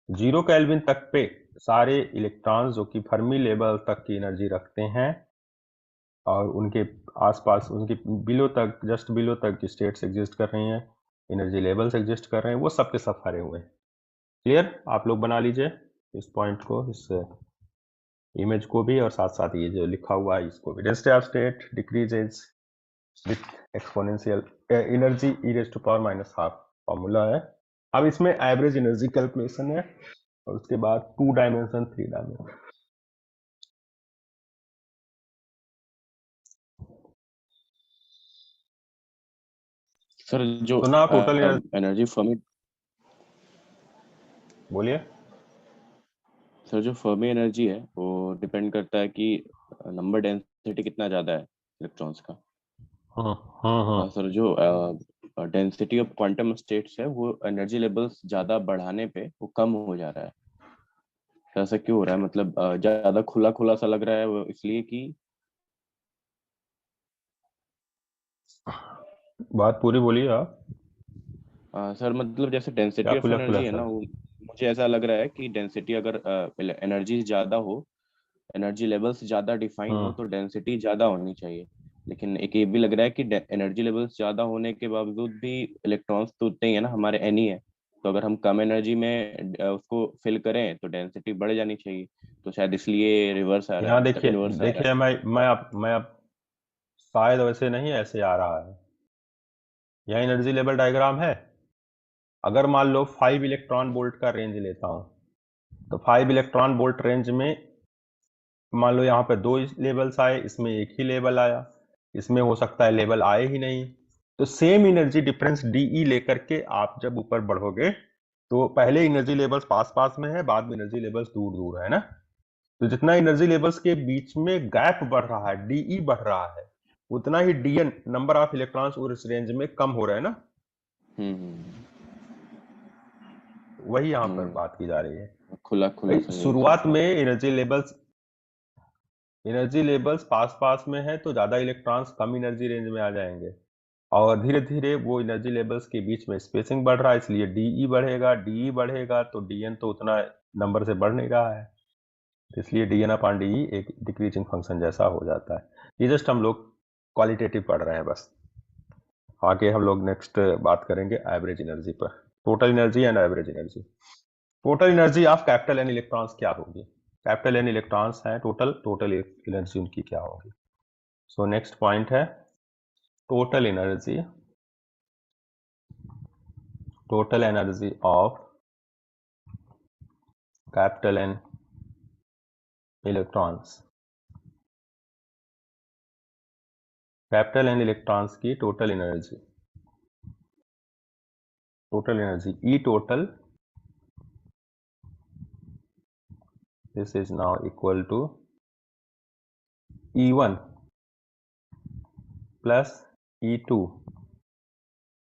0 केल्विन तक पे सारे इलेक्ट्रॉन्स जो कि फर्मी लेवल तक की एनर्जी रखते हैं और उनके आसपास, उनके बिलो तक, जस्ट बिलो तक की स्टेट्स एग्जिस्ट कर रही हैं, एनर्जी लेवल्स एग्जिस्ट कर रहे हैं, वो सब के सब हरे हुए हैं। क्लियर? आप लोग बना लीजिए इस पॉइंट को, इस इमेज को भी, और साथ साथ ये जो लिखा हुआ है इसको भी। Density of state decreases with exponential energy e raised to power minus half formula है। अब इसमें एवरेज एनर्जी कैलकुलेशन है, और उसके बाद 2 डायमेंशन 3 डायमेंशन। सर जो तो ना टोटल एनर्जी फर्मी, बोलिए। सर जो फर्मी एनर्जी है वो डिपेंड करता है कि नंबर डेंसिटी कितना ज्यादा है इलेक्ट्रॉन्स का। हाँ सर जो डेंसिटी ऑफ क्वांटम स्टेट्स है वो एनर्जी लेवल्स ज्यादा बढ़ाने पे वो कम हो जा रहा है। तो ऐसा क्यों हो रहा है, मतलब ज्यादा खुला खुला सा लग रहा है वो इसलिए कि बात पूरी बोलिए आप। सर मतलब जैसे डेंसिटी क्या ऑफ खुला खुला एनर्जी है सा? ना, वो मुझे ऐसा लग रहा है कि डेंसिटी अगर एनर्जी ज्यादा हो, एनर्जी लेवल्स ज्यादा डिफाइन हो तो डेंसिटी ज्यादा होनी चाहिए। लेकिन एक ये भी लग रहा है कि एनर्जी लेवल्स ज्यादा होने के बावजूद भी इलेक्ट्रॉन्स तो उतने ही है ना, हमारे एन ही है। तो अगर हम कम एनर्जी में उसको फिल करें तो डेंसिटी बढ़ जानी चाहिए। तो शायद इसलिए रिवर्स आ रहा यहाँ है, मतलब देखिए, इनवर्स आ रहा देखिए मैं अब शायद वैसे नहीं ऐसे आ रहा है। यहाँ एनर्जी लेवल डायग्राम है। अगर मान लो 5 इलेक्ट्रॉन वोल्ट का रेंज लेता हूँ, तो 5 इलेक्ट्रॉन वोल्ट रेंज में मान लो यहाँ पे 2 लेवल्स आए, इसमें एक ही लेवल आया, इसमें हो सकता है लेवल आए ही नहीं। तो सेम एनर्जी डिफरेंस DE लेकर के आप जब ऊपर बढ़ोगे तो पहले एनर्जी लेवल्स पास पास में है, बाद में एनर्जी लेवल्स दूर दूर है ना। तो जितना एनर्जी लेवल्स के बीच में गैप बढ़ रहा है, DE बढ़ रहा है, उतना ही DN नंबर ऑफ इलेक्ट्रॉन्स उस रेंज में कम हो रहे हैं ना। वही यहाँ पर बात की जा रही है। खुला खुला शुरुआत में एनर्जी लेवल्स पास पास में है तो ज्यादा इलेक्ट्रॉन्स कम एनर्जी रेंज में आ जाएंगे, और धीरे धीरे वो एनर्जी लेवल्स के बीच में स्पेसिंग बढ़ रहा है, इसलिए DE बढ़ेगा, DE बढ़ेगा तो DN तो उतना नंबर से बढ़ नहीं रहा है, इसलिए DN अपॉन DE एक डिक्रीजिंग फंक्शन जैसा हो जाता है। ये जस्ट हम लोग क्वालिटेटिव पढ़ रहे हैं बस। आगे हम लोग नेक्स्ट बात करेंगे एवरेज एनर्जी पर, total energy and average energy. Total energy of capital N electrons क्या होगी? कैपिटल N इलेक्ट्रॉन्स हैं, टोटल एनर्जी उनकी क्या होगी? सो नेक्स्ट पॉइंट है total energy of capital N electrons. Capital N electrons की total energy E total, this is now equal to E1 plus E2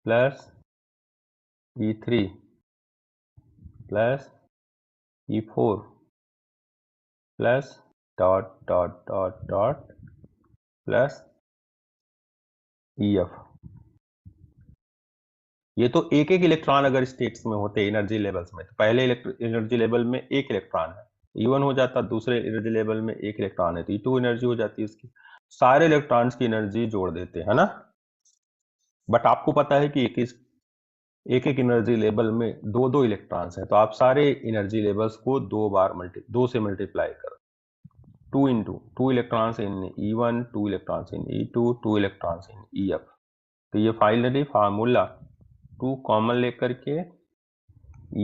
plus E3 plus E4 plus dot plus EF। ये तो एक एक इलेक्ट्रॉन अगर स्टेट्स में होते एनर्जी लेवल्स में, तो पहले एनर्जी लेवल में एक इलेक्ट्रॉन है, E1 हो जाता, दूसरे एनर्जी लेवल में एक इलेक्ट्रॉन है तो E2 एनर्जी हो जाती है उसकी। सारे इलेक्ट्रॉन्स की एनर्जी जोड़ देते हैं ना, बट आपको पता है कि एक एनर्जी लेवल में दो इलेक्ट्रॉन्स हैं, तो आप सारे एनर्जी लेवल्स को दो से मल्टीप्लाई करो। 2 into 2 electrons in E1, 2 electrons in E2, 2 electrons in EF। तो ये फाइनली फार्मूला 2 कॉमन लेकर के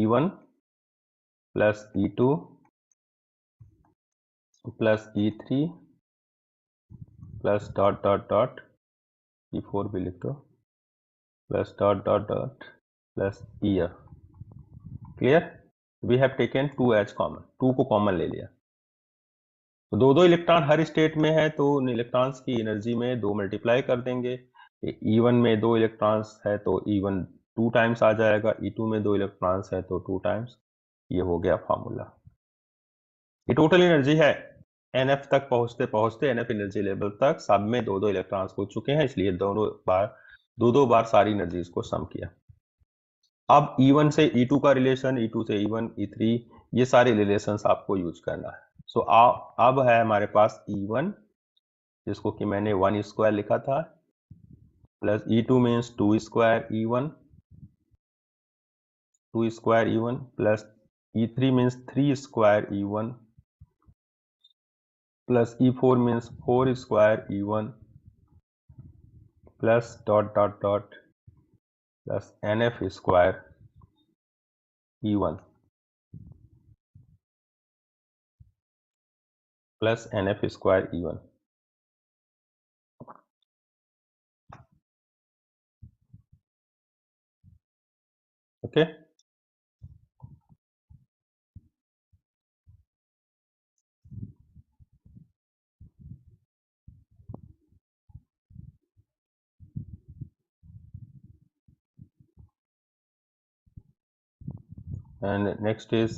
E1 plus E2 plus E3 plus dot dot dot E4 भी लिख दो, plus dot dot dot plus EF। Clear? We have taken 2 as common, 2 को कॉमन ले लिया। तो दो इलेक्ट्रॉन हर स्टेट में है, तो उन इलेक्ट्रॉन्स की एनर्जी में 2 मल्टीप्लाई कर देंगे। E1 में 2 इलेक्ट्रॉन्स है तो E1 2 टाइम्स आ जाएगा, E2 में 2 इलेक्ट्रॉन्स है तो 2 टाइम्स। ये हो गया फॉर्मूला। ये टोटल एनर्जी है NF तक पहुंचते पहुंचते NF एनर्जी लेवल तक सब में दो इलेक्ट्रॉन्स हो चुके हैं, इसलिए दो बार सारी एनर्जीज को सम किया। अब E1 से E2 का रिलेशन, E2 से E1, E3, ये सारे रिलेशंस आपको यूज करना है। सो अब है हमारे पास E1, जिसको कि मैंने 1 स्क्वायर लिखा था, plus E2 means 2 square E1, 2 square E1, plus E3 means 3 square E1, plus E4 means 4 square E1, plus dot dot dot plus NF square E1 plus NF square E1। Okay, and next is,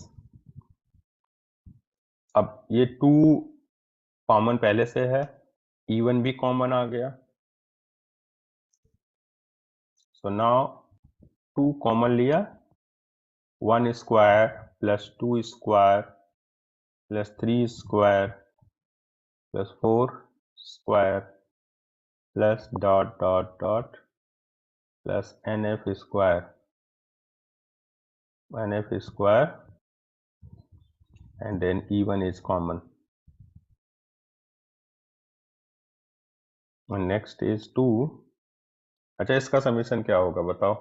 अब ये 2 कॉमन पहले से है, E1 भी कॉमन आ गया। सो नाउ 2 कॉमन लिया, 1 square plus 2 square plus 3 square plus 4 square plus dot dot dot plus NF square and then E1 is common, and next is 2। अच्छा, इसका समीशन क्या होगा बताओ?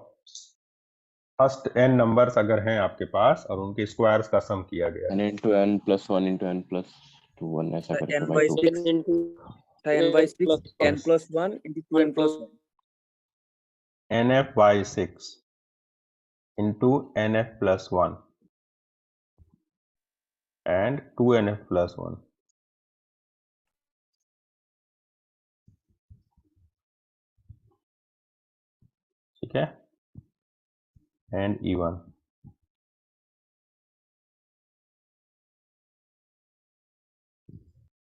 फर्स्ट n नंबर्स अगर हैं आपके पास और उनके स्क्वायर्स का सम किया गया है, n into n plus 1 into n plus 2 1 ऐसा करके n by by 2 6 into n by 6 n plus 1 into 2n plus 1 NF by 6 into NF plus 1 and 2NF plus 1। ठीक है, एंड E1।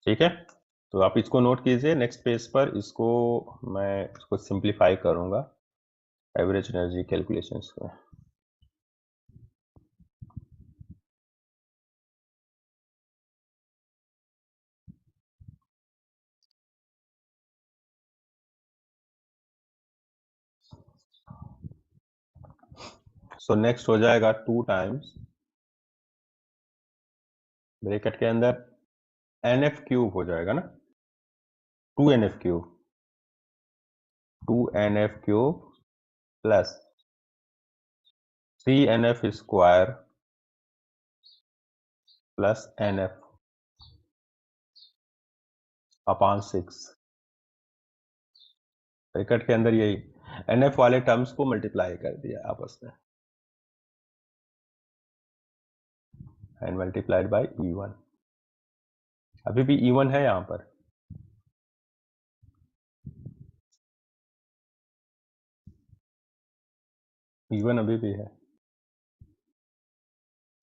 ठीक है, तो आप इसको नोट कीजिए। नेक्स्ट पेज पर मैं इसको सिंप्लीफाई करूंगा एवरेज एनर्जी कैलकुलेशंस को। सो नेक्स्ट हो जाएगा 2 टाइम्स ब्रैकेट के अंदर NF क्यूब हो जाएगा ना, 2NF cube, 2NF cube plus 3NF square plus NF upon 6। Bracket के अंदर यही NF वाले टर्म्स को मल्टीप्लाई कर दिया आपस में एंड मल्टीप्लाइड बाय E1। अभी भी E1 है यहां पर, E1 अभी भी है।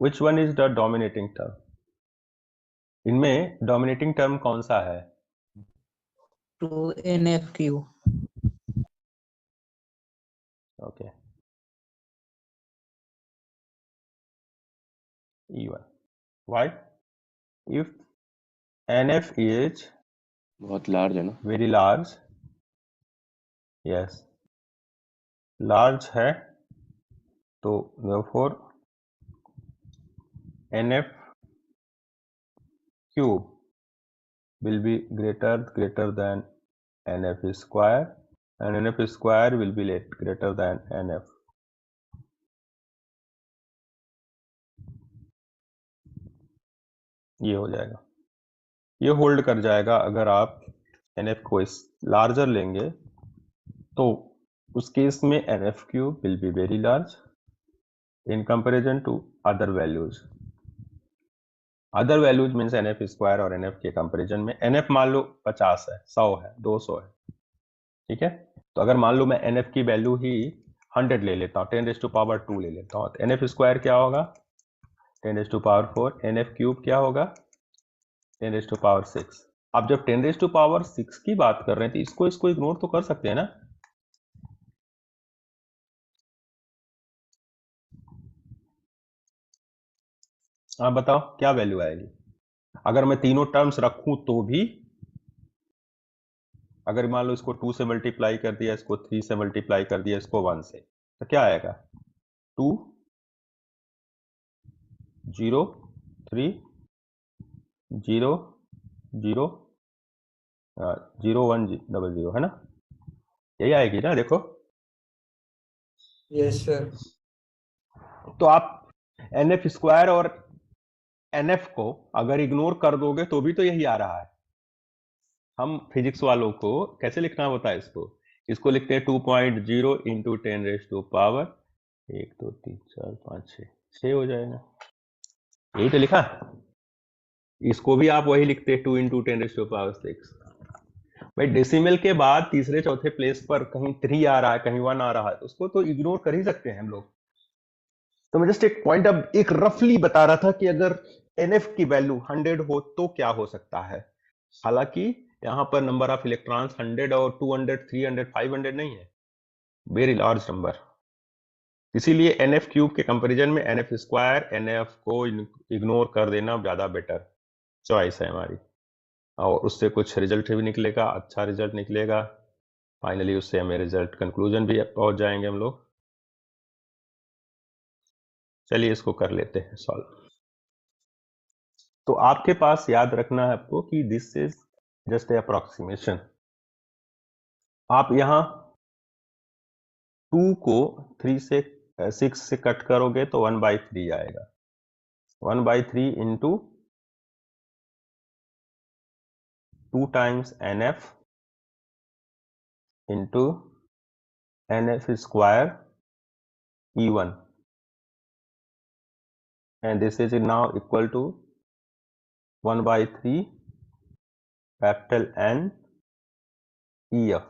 Which one is the dominating term? इनमें डोमिनेटिंग टर्म कौन सा है? 2NFQ okay, E1। Why? If NF is बहुत लार्ज है ना, very large, yes, लार्ज है तो therefore NF cube will be greater than NF square and NF square will be greater than NF. ये हो जाएगा, ये होल्ड कर जाएगा। अगर आप NF को लार्जर लेंगे तो उस केस में NF cube will be very large in comparison to other values. Other values means NF square और NF के कंपैरिजन में। NF मान लो 50 है, 100 है, 200 है, ठीक है। तो अगर मान लो मैं NF की वैल्यू ही 100 ले लेता हूँ, 10⁻², ले लेता हूँ, तो NF स्क्वायर क्या होगा 10⁻⁴, NF क्यूब क्या होगा 10⁻�6। आप जब 10⁻�6 की बात कर रहे हैं तो इसको इग्नोर तो कर सकते हैं ना। आप बताओ क्या वैल्यू आएगी अगर मैं तीनों टर्म्स रखूं तो भी। अगर मान लो इसको 2 से मल्टीप्लाई कर दिया, इसको 3 से मल्टीप्लाई कर दिया, इसको 1 से, तो क्या आएगा 2 0 3 0 0 0 1 0 0 है ना, यही आएगी ना। देखो Yes, sir. तो आप NF स्क्वायर और NF को अगर इग्नोर कर दोगे तो भी तो यही आ रहा है। हम फिजिक्स वालों को कैसे लिखना होता है इसको लिखते हैं 2.0 इंटू 10⁻⁴ 1 2 3 4 5 6 हो जाएगा, यही तो लिखा। इसको भी आप वही लिखते हैं 2 इंटू 10⁻⁶। भाई डेसिमल के बाद तीसरे चौथे प्लेस पर कहीं 3 आ रहा है, कहीं 1 आ रहा है, तो उसको तो इग्नोर कर ही सकते हैं हम लोग। तो मैं जस्ट एक पॉइंट अब एक रफली बता रहा था कि अगर NF की वैल्यू 100 हो तो क्या हो सकता है। हालांकि यहां पर नंबर ऑफ इलेक्ट्रॉन्स 100 और 200 300 500 नहीं है, वेरी लार्ज नंबर। इसीलिए NF क्यूब के कंपैरिजन में NF स्क्वायर, NF को इग्नोर कर देना ज्यादा बेटर चॉइस है हमारी, और उससे कुछ रिजल्ट भी निकलेगा, अच्छा रिजल्ट निकलेगा। फाइनली उससे हमें रिजल्ट कंक्लूजन भी पहुंच जाएंगे हम लोग। चलिए इसको कर लेते हैं सॉल्व। तो आपके पास याद रखना है आपको कि this is just a approximation. आप यहां 2 को 3 से 6 से कट करोगे तो 1/3 आएगा। 1/3 into 2 times NF into NF square E1 and this is now equal to 1/3 capital N EF.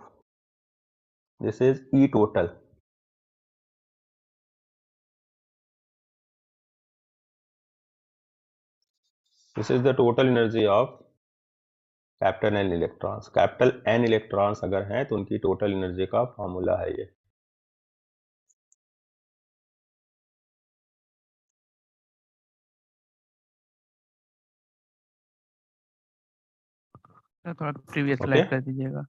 This is E total. This is the total energy of capital N electrons. Capital N electrons अगर हैं तो उनकी टोटल एनर्जी का फॉर्मूला है ये। थोड़ा प्रीवियस ओके स्लाइड कर दीजिएगा।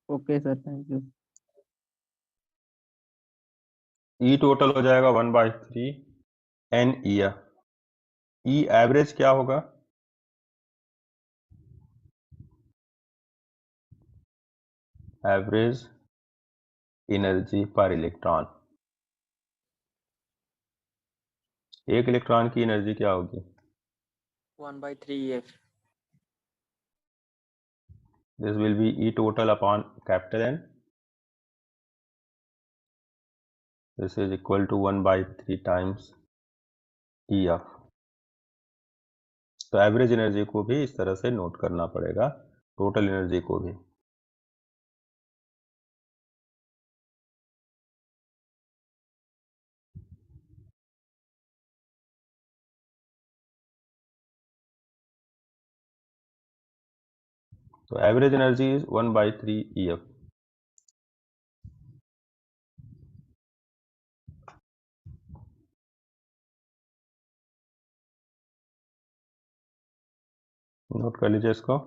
Okay sir, thank you. E total हो जाएगा 1/3 N EF। ई एवरेज क्या होगा एवरेज एनर्जी पर इलेक्ट्रॉन। एक इलेक्ट्रॉन की एनर्जी क्या होगी 1/3 EF. This will be E total upon capital N। This is equal to 1/3 times EF। तो एवरेज एनर्जी को भी इस तरह से नोट करना पड़ेगा, टोटल एनर्जी को भी। तो average energy is 1/3 EF. Note कर लीजिए इसको.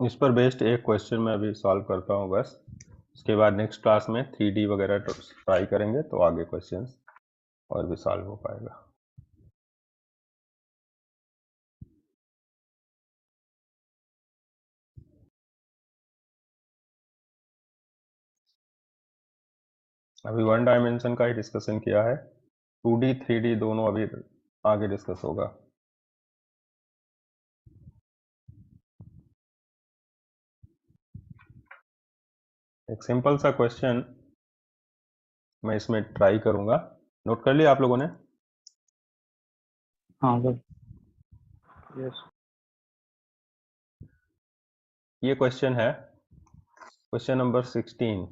इस पर बेस्ड एक क्वेश्चन मैं अभी सॉल्व करता हूँ बस. उसके बाद नेक्स्ट क्लास में 3D वगैरह ट्राई करेंगे तो आगे क्वेश्चंस और भी सॉल्व हो पाएगा. अभी 1 डायमेंशन का ही डिस्कशन किया है. 2D 3D दोनों अभी आगे डिस्कस होगा. एक सिंपल सा क्वेश्चन मैं इसमें ट्राई करूंगा. नोट कर लिया आप लोगों ने? हाँ सर. यस ये क्वेश्चन है question number 16.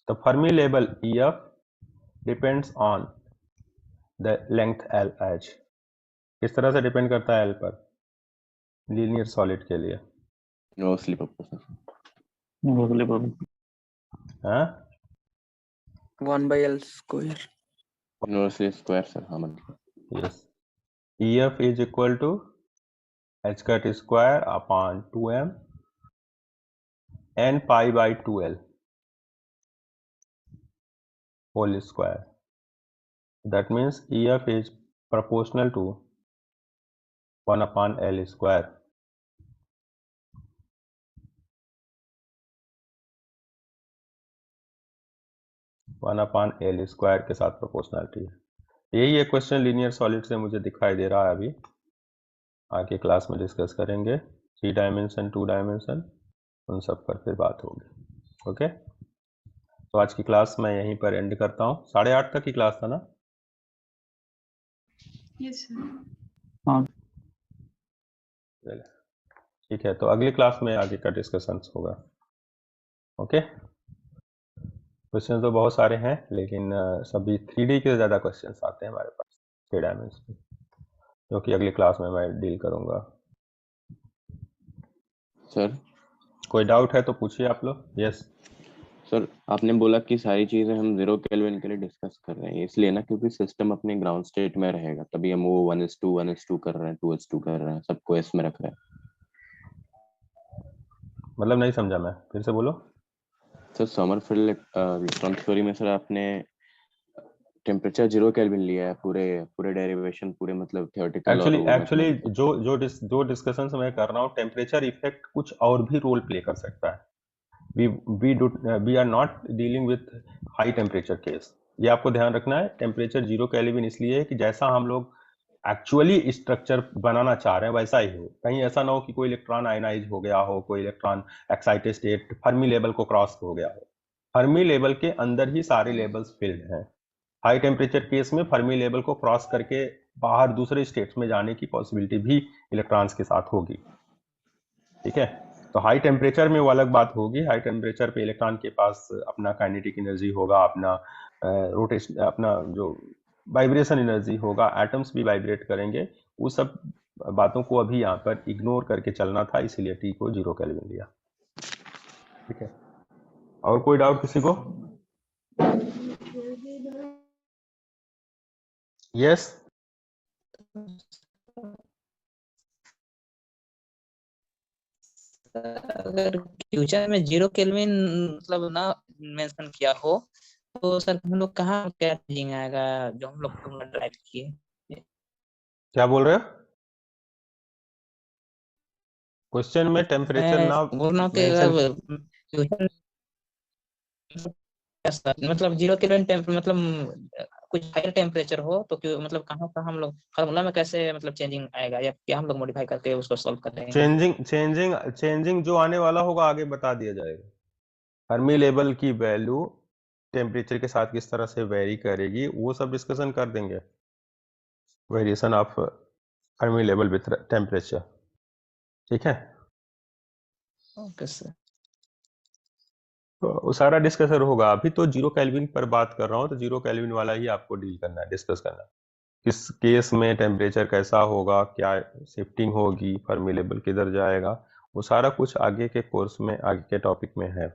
The Fermi level EF depends on the length LH. किस तरह से डिपेंड करता है L पर? लीनियर सॉलिड के लिए. नो स्लिप अप हाँ 1/L square. No slip square sir. हाँ मतलब yes. EF is equal to h cut square upon 2m n pi by 2l whole square. That means EF is proportional to 1 upon L square. One upon L square के साथ प्रोपोर्शनलिटी है. यही एक क्वेश्चन लीनियर सॉलिड से मुझे दिखाई दे रहा है. अभी आगे क्लास में डिस्कस करेंगे. 3 डायमेंशन 2 डायमेंशन उन सब पर फिर बात होगी. ओके तो आज की क्लास मैं यहीं पर एंड करता हूँ. 8:30 तक की क्लास था ना? Yes sir. हाँ. ठीक है तो अगली क्लास में आगे का डिस्कशन होगा. ओके क्वेश्चन तो बहुत सारे हैं लेकिन सभी 3D के ज़्यादा क्वेश्चंस आते हैं हमारे पास 3 डायमेंशन, जो कि अगली क्लास में मैं डील करूंगा. सर. कोई डाउट है तो पूछिए आप लोग. यस सर आपने बोला कि सारी चीजें हम 0 केल्विन के लिए डिस्कस कर रहे हैं, इसलिए ना क्योंकि सिस्टम अपने ग्राउंड स्टेट में रहेगा, तभी हम वो 1:2 कर रहे हैं, 2:2 कर रहे हैं, सबको एस में रख रहे हैं. मतलब नहीं समझा मैं, फिर से बोलो. सर समरफील्ड इलेक्ट्रॉन थ्योरी में सर आपने टेम्परेचर 0 केल्विन लिया है, पूरे डेरिवेशन पूरे मतलब थियोरेटिकल. एक्चुअली जो डिस्कशन मैं कर रहा हूँ, टेम्परेचर इफेक्ट कुछ और भी रोल प्ले कर सकता है. We are not dealing with high temperature case. ये आपको ध्यान रखना है. टेम्परेचर 0 केल्विन इसलिए है कि जैसा हम लोग एक्चुअली स्ट्रक्चर बनाना चाह रहे हैं वैसा ही हो. कहीं ऐसा ना हो कि कोई इलेक्ट्रॉन आयनाइज हो गया हो, कोई electron excited state Fermi level को क्रॉस हो गया हो. फर्मी लेवल के अंदर ही सारे लेवल्स फिल्ड हैं. हाई टेम्परेचर केस में फर्मी लेवल को क्रॉस करके बाहर दूसरे स्टेट्स में जाने की पॉसिबिलिटी भी इलेक्ट्रॉन्स के साथ होगी. ठीक है तो हाई टेम्परेचर में वो अलग बात होगी. हाई टेम्परेचर पे इलेक्ट्रॉन के पास अपना काइनेटिक एनर्जी होगा, अपना रोटेशन, अपना जो वाइब्रेशन एनर्जी होगा, एटम्स भी वाइब्रेट करेंगे. वो सब बातों को अभी यहाँ पर इग्नोर करके चलना था, इसीलिए टी को 0 केल्विन लिया. ठीक है और कोई डाउट किसी को? यस अगर फ्यूचर में 0 केल्विन मतलब ना मेंशन किया हो तो सर हम लोग कहाँ क्या चीजिंग आएगा जो हम लोग ड्राइव किए? क्या बोल रहे हो? क्वेश्चन में टेम्परेचर ना बोल रहा हूँ कि फ्यूचर मतलब 0 केल्विन मतलब कुछ हायर टेम्परेचर हो तो क्यों मतलब कहाँ का हम लोग फार्मूला में कैसे मतलब चेंजिंग आएगा या क्या हम लोग मॉडिफाई करके उसको सॉल्व करेंगे? चेंजिंग जो आने वाला होगा आगे बता दिया जाएगा। फर्मी लेवल की वैल्यू टेम्परेचर के साथ किस तरह से वेरी करेगी वो सब डिस्कशन कर देंगे। Variation of Fermi level with temperature, ठीक है। Okay sir. तो वो सारा डिस्कशन होगा। अभी तो 0 केल्विन पर बात कर रहा हूँ, तो 0 केल्विन वाला ही आपको डील करना है, डिस्कस करना है। किस केस में टेम्परेचर कैसा होगा, क्या शिफ्टिंग होगी, फर्मी लेवल किधर जाएगा, वो सारा कुछ आगे के कोर्स में, आगे के टॉपिक में है।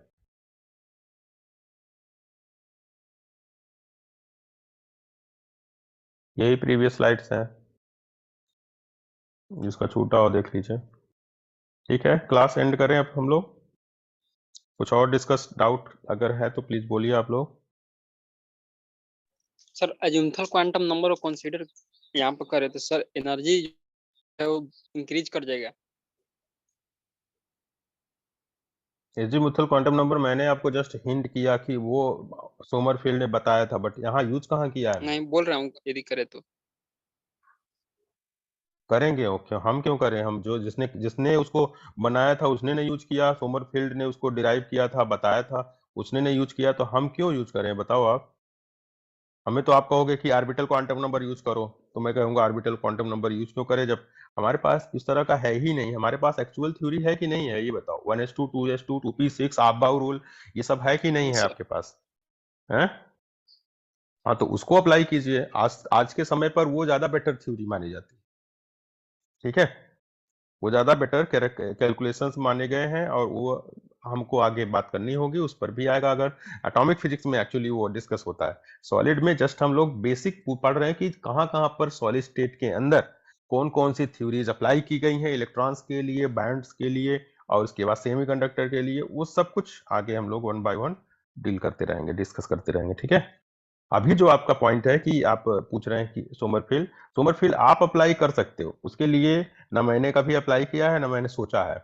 यही प्रीवियस स्लाइड्स हैं, जिसका छूटा हो देख लीजिए। ठीक है, क्लास एंड करें अब हम लोग। कुछ और डिस्कस डाउट अगर है तो प्लीज बोलिए आप लोग। सर अजिमुथल क्वांटम नंबर को कंसीडर यहाँ पर करें तो सर एनर्जी है वो इंक्रीज कर जाएगा। एजीमुथल क्वांटम नंबर मैंने आपको जस्ट हिंट किया कि वो सोमरफील्ड ने बताया था, बट यहाँ यूज कहाँ किया है? नहीं बोल रहा हूँ यदि करे तो करेंगे। ओके, हम क्यों करें? हम जो जिसने जिसने उसको बनाया था उसने ने यूज किया, सोमरफील्ड ने उसको डिराइव किया था, बताया था, उसने ने यूज किया, तो हम क्यों यूज करें बताओ आप। हमें तो आप कहोगे कि ऑर्बिटल क्वांटम नंबर यूज करो, तो मैं कहूंगा ऑर्बिटल क्वांटम नंबर यूज क्यों करें जब हमारे पास इस तरह का है ही नहीं। हमारे पास एक्चुअल थ्योरी है कि नहीं है ये बताओ। 1s2 2s2 2p6 आप-बाउ रूल ये सब है कि नहीं है आपके पास? है? हाँ, तो उसको अप्लाई कीजिए। आज के समय पर वो ज्यादा बेटर थ्योरी मानी जाती है, ठीक है। वो ज्यादा बेटर कैलकुलेशंस माने गए हैं, और वो हमको आगे बात करनी होगी, उस पर भी आएगा। अगर एटॉमिक फिजिक्स में एक्चुअली वो डिस्कस होता है। सॉलिड में जस्ट हम लोग बेसिक पढ़ रहे हैं कि कहाँ कहाँ पर सॉलिड स्टेट के अंदर कौन कौन सी थ्योरीज अप्लाई की गई हैं, इलेक्ट्रॉन्स के लिए, बैंड्स के लिए, और उसके बाद सेमीकंडक्टर के लिए। वो सब कुछ आगे हम लोग 1 बाय 1 डील करते रहेंगे, डिस्कस करते रहेंगे, ठीक है। अभी जो आपका पॉइंट है कि आप पूछ रहे हैं कि सोमरफील्ड आप अप्लाई कर सकते हो। उसके लिए ना मैंने कभी अप्लाई किया है ना मैंने सोचा है।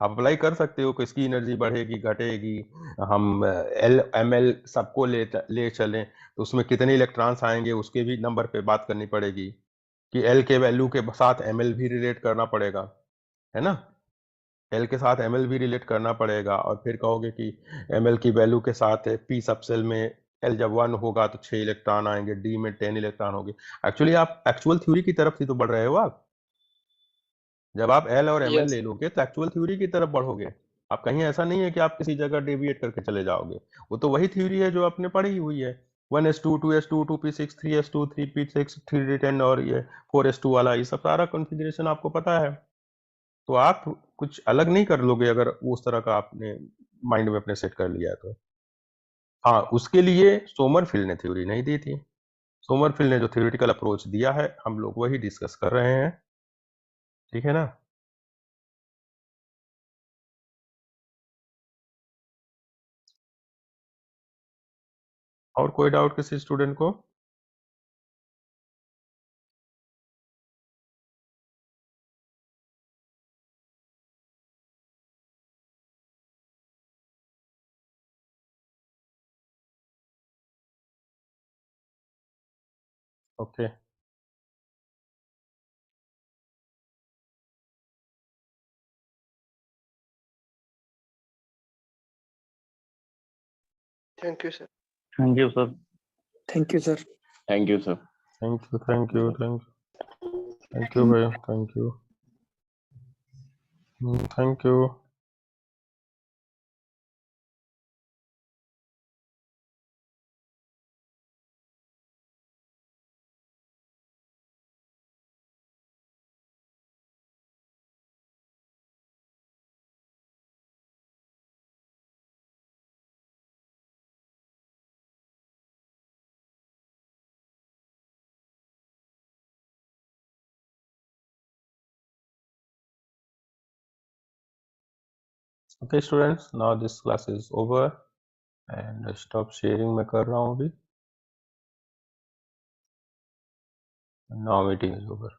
आप अप्लाई कर सकते हो कि इसकी एनर्जी बढ़ेगी घटेगी, हम एल एम एल सबको ले चलें तो उसमें कितने इलेक्ट्रॉन्स आएंगे उसके भी नंबर पे बात करनी पड़ेगी, कि एल के वैल्यू के साथ एम एल भी रिलेट करना पड़ेगा, है ना। एल के साथ एम एल भी रिलेट करना पड़ेगा, और फिर कहोगे कि एम एल की वैल्यू के साथ पी सब सेल में एल जब 1 होगा तो 6 इलेक्ट्रॉन आएंगे, डी में 10 इलेक्ट्रॉन होंगे। एक्चुअली आप एक्चुअल थ्योरी की तरफ ही तो बढ़ रहे हो। आप जब आप एल और एम एल ले लोगे तो एक्चुअल थ्योरी की तरफ बढ़ोगे। आप कहीं ऐसा नहीं है कि आप किसी जगह डेविएट करके चले जाओगे। वो तो वही थ्योरी है जो आपने पढ़ी हुई है। 1s2 2s2 2p6 3s2 3p6 3d10 और ये 4s2 वाला, ये सब सारा कॉन्फ़िगरेशन आपको पता है। तो आप कुछ अलग नहीं कर लोगे अगर उस तरह का आपने माइंड में अपने सेट कर लिया है तो। हाँ, उसके लिए सोमरफील्ड ने थ्योरी नहीं दी थी। सोमरफील्ड ने जो थ्योरेटिकल अप्रोच दिया है हम लोग वही डिस्कस कर रहे हैं, ठीक है ना। और कोई डाउट किसी स्टूडेंट को? Okay, thank you sir. Thank you sir. Thank you sir. Thank you sir. Thank you thank you thank thank you भैया, thank you, thank you. Okay students, now this class is over and stop sharing मैं कर रहा हूँ अभी। Now meeting is over.